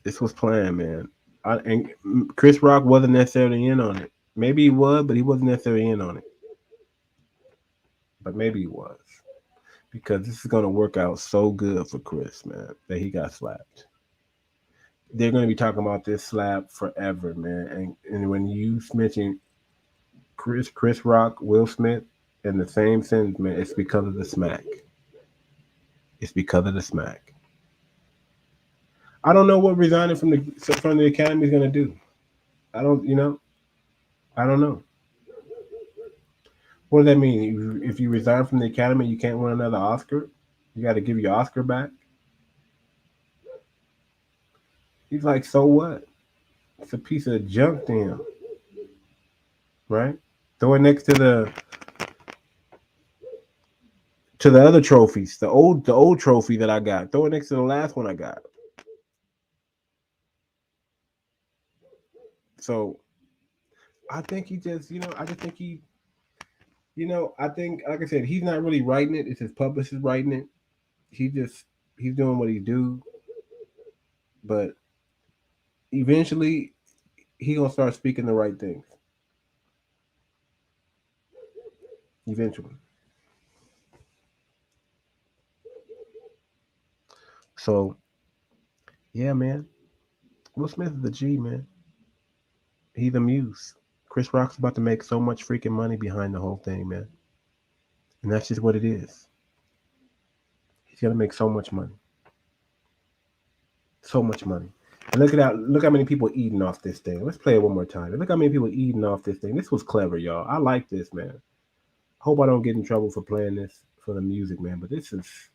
This was planned, man. And Chris Rock wasn't necessarily in on it. Maybe he was, but he wasn't necessarily in on it. But maybe he was. Because this is gonna work out so good for Chris, man, that he got slapped. They're gonna be talking about this slap forever, man. And when you mention Chris Rock, Will Smith in the same sentence, man, it's because of the smack. It's because of the smack. I don't know what resigning from the academy is gonna do. I don't, I don't know. What does that mean? If you resign from the academy, you can't win another Oscar. You got to give your Oscar back. He's like, so what? It's a piece of junk to him, right? Throw it next to the other trophies, the old trophy that I got. Throw it next to the last one I got. So I think he just, I just think he, I think, like I said, he's not really writing it. It's his publicist writing it. He just, he's doing what he do. But eventually, he gonna start speaking the right things. Eventually. So yeah, man. Will Smith is the G, man. He's a muse. Chris Rock's about to make so much freaking money behind the whole thing, man. And that's just what it is. He's gonna make so much money. So much money. And look at that. Look how many people eating off this thing. Let's play it one more time. Look how many people eating off this thing. This was clever, y'all. I like this, man. Hope I don't get in trouble for playing this for the music, man. But this is.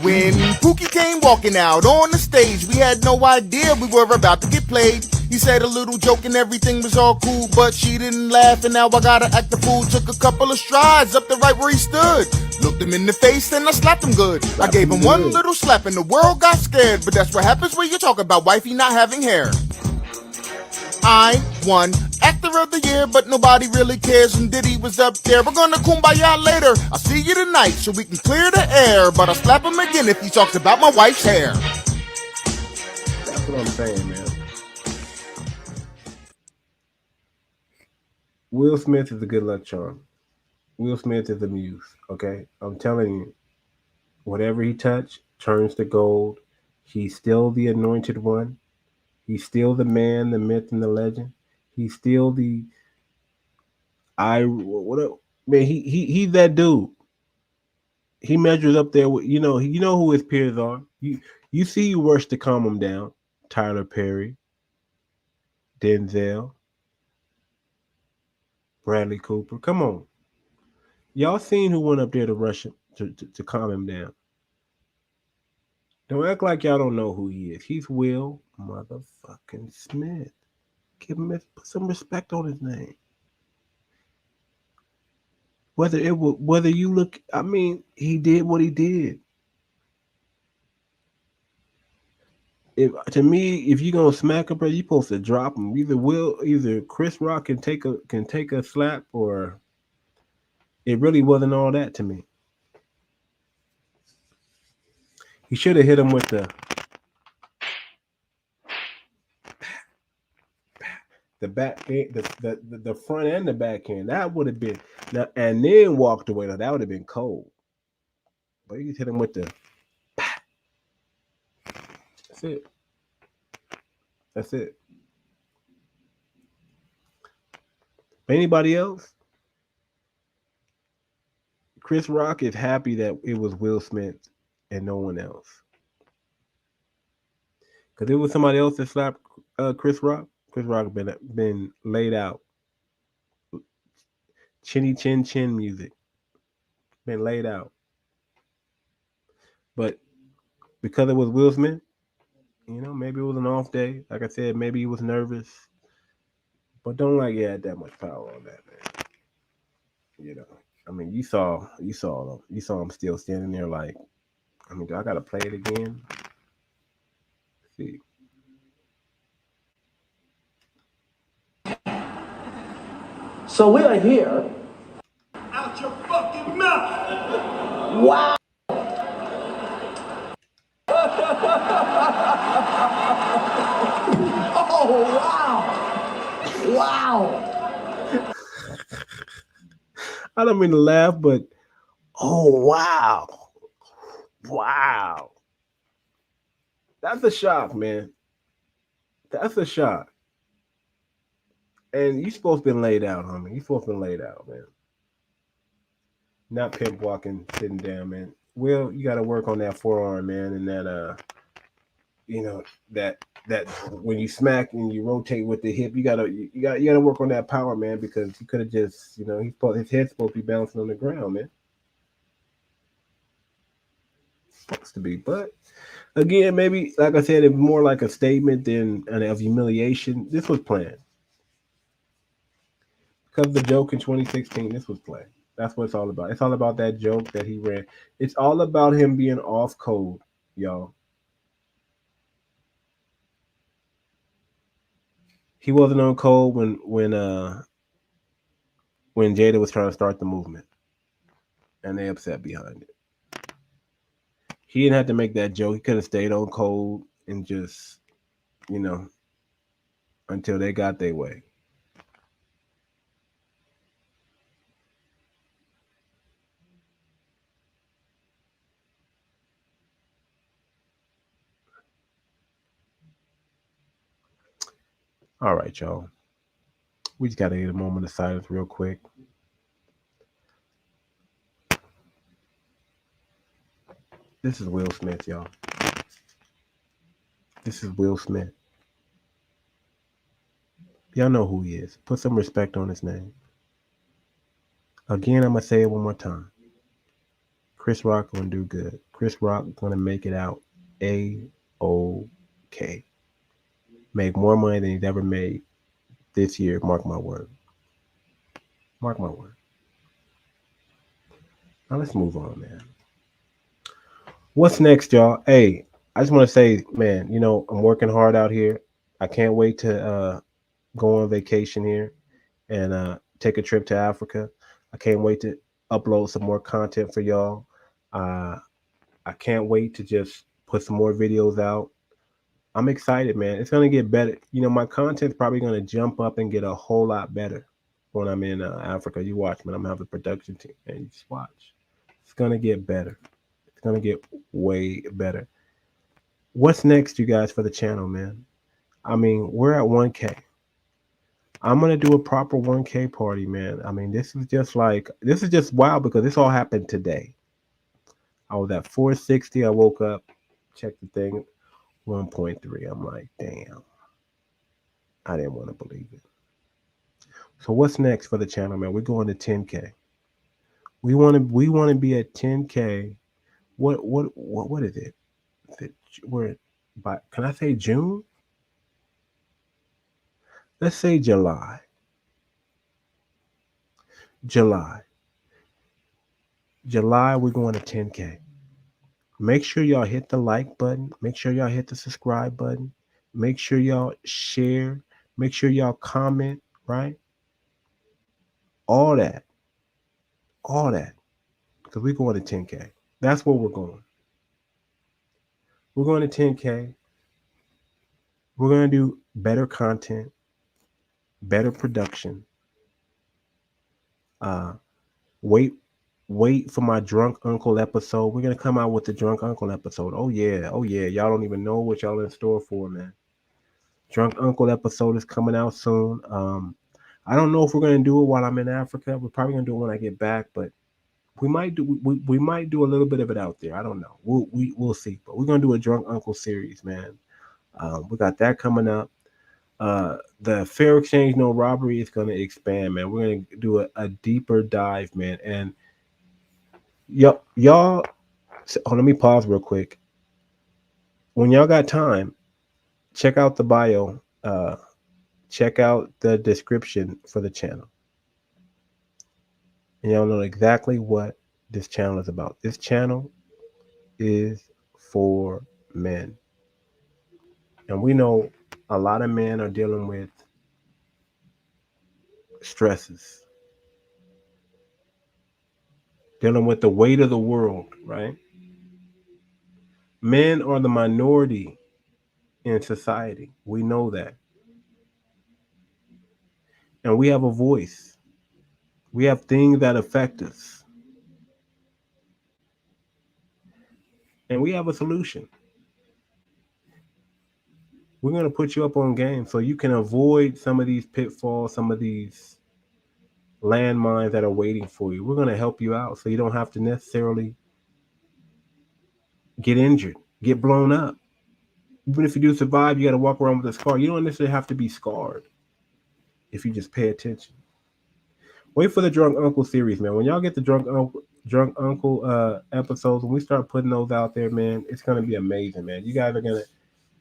When Pookie came walking out on the stage, we had no idea we were about to get played. He said a little joke and everything was all cool, but she didn't laugh and now I gotta act the fool. Took a couple of strides up the right where he stood. Looked him in the face and I slapped him good. I gave him one little slap and the world got scared. But that's what happens when you talk about wifey not having hair. I won Actor of the Year, but nobody really cares. And Diddy was up there. We're gonna kumbaya later. I'll see you tonight so we can clear the air. But I'll slap him again if he talks about my wife's hair. That's what I'm saying, man. Will Smith is a good luck charm. Will Smith is a muse. Okay, I'm telling you, whatever he touch turns to gold. He's still the anointed one. He's still the man, the myth, and the legend. He's still the what man. He's that dude. He measures up there with you know who his peers are. You see you rush to calm him down. Tyler Perry, Denzel, Bradley Cooper. Come on, y'all seen who went up there to rush him to calm him down. Don't act like y'all don't know who he is. He's Will motherfucking Smith. Put some respect on his name. Whether you look, I mean, he did what he did. If to me, if you gonna smack a brother, you supposed to drop him. Either Chris Rock can take a slap, or it really wasn't all that to me. He should have hit him with the back end, the front and the back end. That would have been now, and then walked away. Now that would have been cold. But you just hit him with the. That's it. That's it. Anybody else? Chris Rock is happy that it was Will Smith and no one else. Because it was somebody else that slapped Chris Rock. Chris Rock been laid out. Chinny chin chin music. Been laid out. But because it was Will Smith, maybe it was an off day. Like I said, maybe he was nervous. But don't like he had that much power on that, man. You know. I mean, you saw him still standing there like, I mean, do I gotta play it again? Let's see. So we are here. Out your fucking mouth! Wow. Oh, wow. Wow. I don't mean to laugh, but oh wow. Wow. That's a shock, man. That's a shock. And you supposed to been laid out, homie. You supposed to been laid out, man. Not pimp walking, sitting down, man. Well, you gotta work on that forearm, man, and that you know, that when you smack and you rotate with the hip, you gotta work on that power, man, because he could have just, his head's supposed to be bouncing on the ground, man. Supposed to be, but again, maybe like I said, it's more like a statement than of humiliation. This was planned because of the joke in 2016. This was planned. That's what it's all about. It's all about that joke that he ran. It's all about him being off code, y'all. He wasn't on code when Jada was trying to start the movement, and they upset behind it. He didn't have to make that joke. He could have stayed on code and just, you know, until they got their way. All right, y'all. We just gotta get a moment of silence real quick. This is Will Smith, y'all. This is Will Smith. Y'all know who he is. Put some respect on his name. Again, I'm gonna say it one more time. Chris Rock gonna do good. Chris Rock gonna make it out A-OK. Make more money than he's ever made this year. Mark my word. Mark my word. Now let's move on, man. What's next, y'all? Hey, I just want to say, man, I'm working hard out here. I can't wait to go on vacation here and take a trip to Africa. I can't wait to upload some more content for y'all. Uh, I can't wait to just put some more videos out. I'm excited, man. It's gonna get better. My content's probably gonna jump up and get a whole lot better when I'm in Africa. You watch, man. I'm gonna have a production team, and you just watch. It's gonna get better. It's gonna get way better. What's next, you guys, for the channel, man? I mean, we're at 1K. I'm gonna do a proper 1K party, man. I mean, this is just wild because this all happened today. I was at 460. I woke up, checked the thing, 1.3. I'm like, damn. I didn't want to believe it. So what's next for the channel, man? We're going to 10K. We want to be at 10K. What is it? We're by, can I say June? Let's say July. July. July, we're going to 10K. Make sure y'all hit the like button. Make sure y'all hit the subscribe button. Make sure y'all share. Make sure y'all comment, right? All that. All that. Because we're going to 10K. That's where we're going. We're going to 10K. We're going to do better content. better production. Uh, wait, wait for my drunk uncle episode. We're gonna come out with the drunk uncle episode. Oh yeah, oh yeah. Y'all don't even know what y'all in store for, man. Drunk uncle episode is coming out soon. I don't know if we're gonna do it while I'm in Africa. We're probably gonna do it when I get back, but we might do a little bit of it out there. I don't know. We'll see. But we're gonna do a drunk uncle series, man. We got that coming up. The fair exchange no robbery is gonna expand, man. We're gonna do a deeper dive, man. And y'all. Oh, let me pause real quick. When y'all got time, check out the bio. Check out the description for the channel, and y'all know exactly what this channel is about. This channel is for men. And we know a lot of men are dealing with stresses, dealing with the weight of the world, right? Men are the minority in society. We know that. And we have a voice. We have things that affect us. And we have a solution. We're going to put you up on game so you can avoid some of these pitfalls, some of these landmines that are waiting for you. We're going to help you out so you don't have to necessarily get injured, get blown up. Even if you do survive, you got to walk around with a scar. You don't necessarily have to be scarred if you just pay attention. Wait for the Drunk Uncle series, man. When y'all get the Drunk Uncle episodes, when we start putting those out there, man, it's gonna be amazing, man. You guys are gonna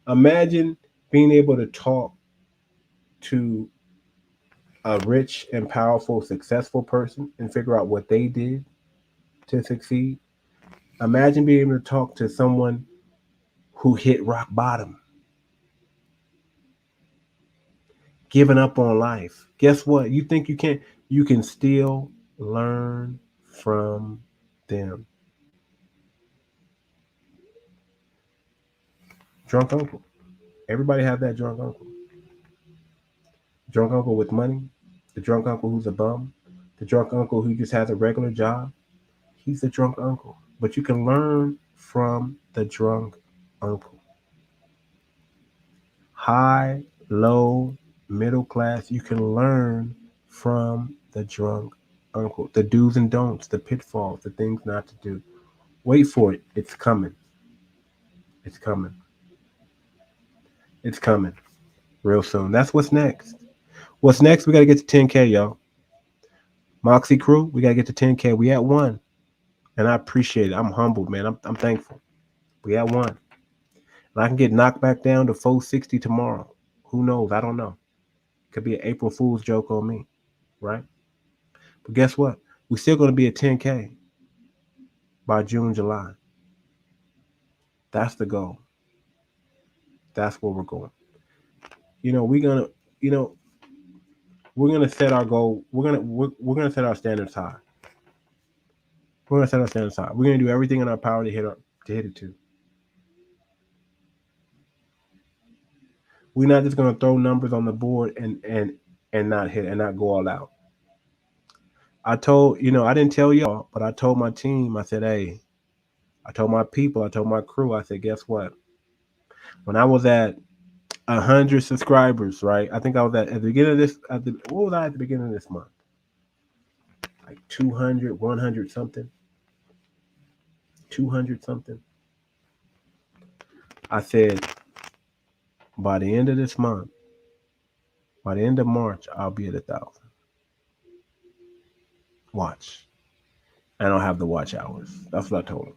imagine being able to talk to a rich and powerful, successful person and figure out what they did to succeed. Imagine being able to talk to someone who hit rock bottom, giving up on life. Guess what? You think you can't? You can still learn from them. Drunk uncle. Everybody have that drunk uncle. Drunk uncle with money. The drunk uncle who's a bum. The drunk uncle who just has a regular job. He's a drunk uncle. But you can learn from the drunk uncle. High, low, middle class. You can learn from the drunk uncle. The do's and don'ts, the pitfalls, the things not to do. Wait for it. It's coming. It's coming. It's coming real soon. That's what's next. What's next? We got to get to 10K, y'all. Moxie crew, we got to get to 10K. We at one. And I appreciate it. I'm humbled, man. I'm thankful. We at one. And I can get knocked back down to 460 tomorrow. Who knows? I don't know. Could be an April Fool's joke on me, right? But guess what? We're still going to be at 10K by June, July. That's the goal. That's where we're going. You know, we're gonna set our goal. We're gonna set our standards high. We're gonna set our standards high. We're gonna do everything in our power to hit it to. We're not just gonna throw numbers on the board and not hit and not go all out. I told I didn't tell y'all, but I told my team. I said, hey, I told my people, I told my crew. I said, guess what? When I was at 100 subscribers, right? I think I was at the beginning of this. What was I at the beginning of this month? Like 200, 100 something. 200 something. I said, by the end of this month, by the end of March, I'll be at 1,000. Watch. I don't have the watch hours. That's what I told him.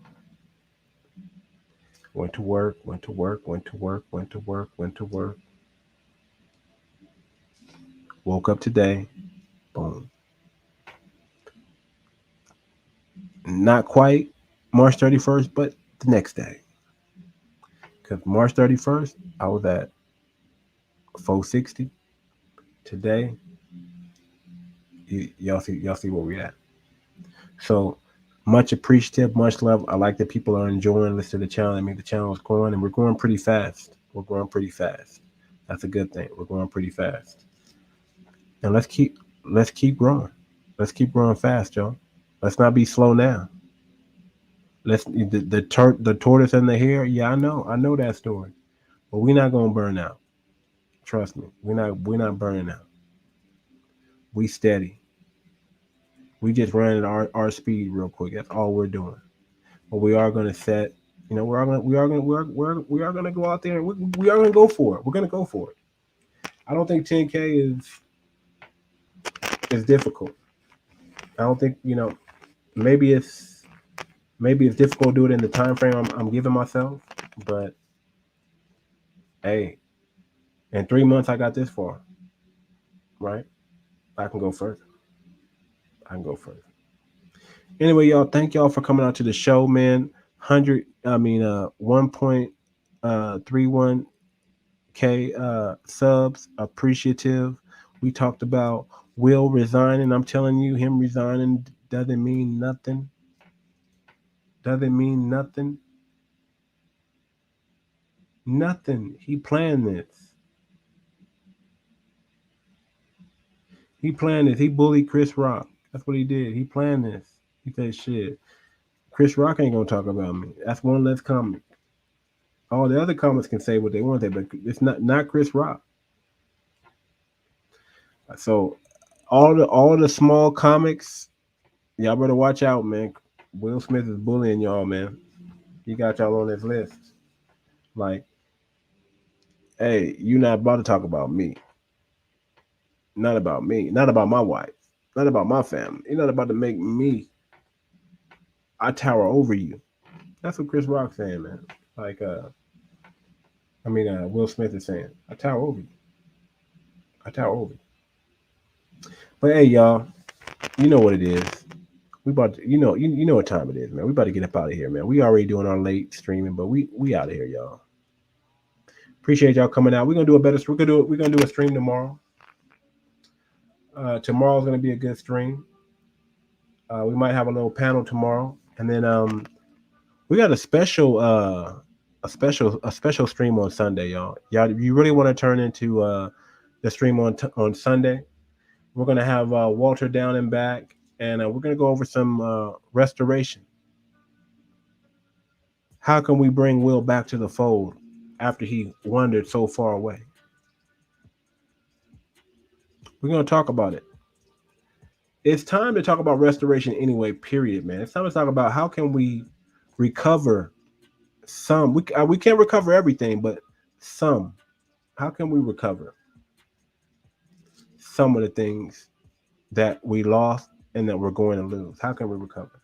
Went to work, went to work, went to work, went to work, went to work. Woke up today. Boom. Not quite March 31st, but the next day. Because March 31st, I was at 460. Today, y'all see where we at. So much appreciative, much love. I like that people are enjoying listening to the channel. I mean, the channel is growing, and we're growing pretty fast. We're growing pretty fast. That's a good thing. We're growing pretty fast. and let's keep growing. Let's keep growing fast, y'all. Let's not be slow now. The tortoise and the hare. Yeah, I know that story. But we're not gonna burn out. Trust me, we're not burning out. We steady. We just running our speed real quick. That's all we're doing. But we are gonna set. We are gonna go out there and we are gonna go for it. We're gonna go for it. I don't think 10K is difficult. I don't think maybe it's difficult to do it in the time frame I'm giving myself. But hey, in 3 months I got this far, right? I can go further. I can go further. Anyway, y'all, thank y'all for coming out to the show, man. 1.31 K subs. Appreciative. We talked about Will resigning. I'm telling you, him resigning doesn't mean nothing. Doesn't mean nothing. Nothing. He planned this. He planned this. He bullied Chris Rock. That's what he did. He planned this. He said, shit, Chris Rock ain't gonna talk about me. That's one less comic. All the other comics can say what they want to, but it's not Chris Rock. So all the small comics, y'all better watch out, man. Will Smith is bullying y'all, man. He got y'all on his list. Like, hey, you not about to talk about me. Not about me. Not about my wife. Not about my family. You're not about to make me. I tower over you. That's what Chris Rock's saying, man. Like, Will Smith is saying, I tower over you. I tower over you. But hey, y'all, you know what it is. We about to, you know what time it is, man. We about to get up out of here, man. We already doing our late streaming, but we out of here, y'all. Appreciate y'all coming out. We're gonna do a better. We're gonna do a stream tomorrow. Tomorrow's gonna be a good stream. We might have a little panel tomorrow, and then we got a special stream on Sunday, y'all. Y'all, if you really want to turn into the stream on Sunday, we're gonna have Walter down and back, and we're gonna go over some restoration. How can we bring Will back to the fold after he wandered so far away? We're gonna talk about it. It's time to talk about restoration anyway. Period, man. It's time to talk about how can we recover some. We can't recover everything, but some. How can we recover some of the things that we lost and that we're going to lose? How can we recover?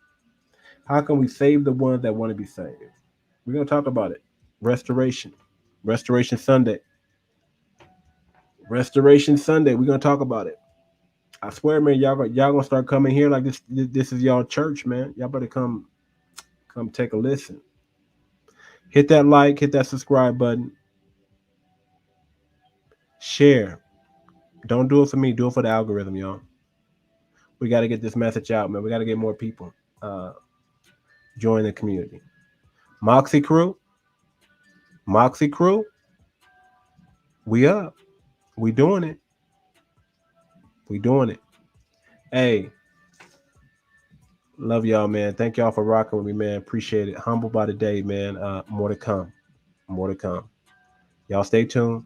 How can we save the ones that want to be saved? We're gonna talk about it. Restoration, Restoration Sunday, Restoration Sunday. We're gonna talk about it. I swear, man, y'all gonna start coming here like this. This is y'all church, man. Y'all better come take a listen. Hit that like, hit that subscribe button, share. Don't do it for me. Do it for the algorithm, y'all. We got to get this message out, man. We got to get more people uh, join the community. Moxie Crew, Moxie Crew, we up. We doing it. We doing it. Hey, love y'all, man. Thank y'all for rocking with me, man. Appreciate it. Humble by the day, man. More to come. More to come. Y'all stay tuned.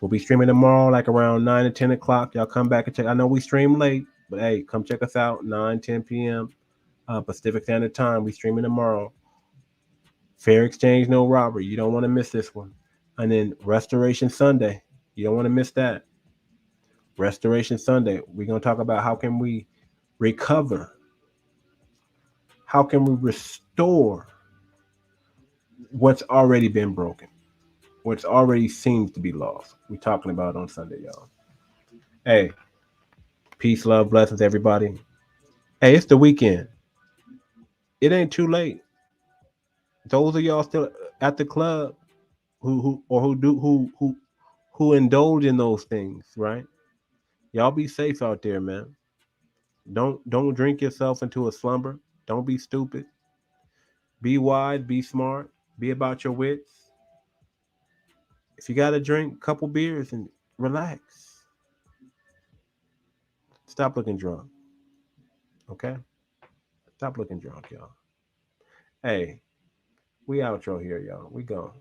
We'll be streaming tomorrow, like around 9 to 10 o'clock. Y'all come back and check. I know we stream late, but hey, come check us out. 9, 10 p.m. Pacific Standard Time. We streaming tomorrow. Fair exchange, no robbery. You don't want to miss this one. And then Restoration Sunday. You don't want to miss that. Restoration Sunday. We're going to talk about how can we recover? How can we restore what's already been broken? What's already seems to be lost. We're talking about on Sunday, y'all. Hey, peace, love, blessings, everybody. Hey, it's the weekend. It ain't too late. Those of y'all still at the club who indulge in those things, right? Y'all be safe out there, man. Don't drink yourself into a slumber. Don't be stupid. Be wise, be smart, be about your wits. If you got to drink a couple beers and relax. Stop looking drunk. Okay? Stop looking drunk, y'all. Hey, we outro here, y'all. We gone.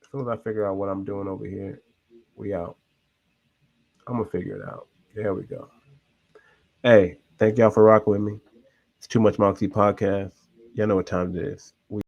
As soon as I figure out what I'm doing over here, we out. I'm gonna figure it out. There we go. Hey, thank y'all for rocking with me. It's Too Much Moxie Podcast. Y'all know what time it is.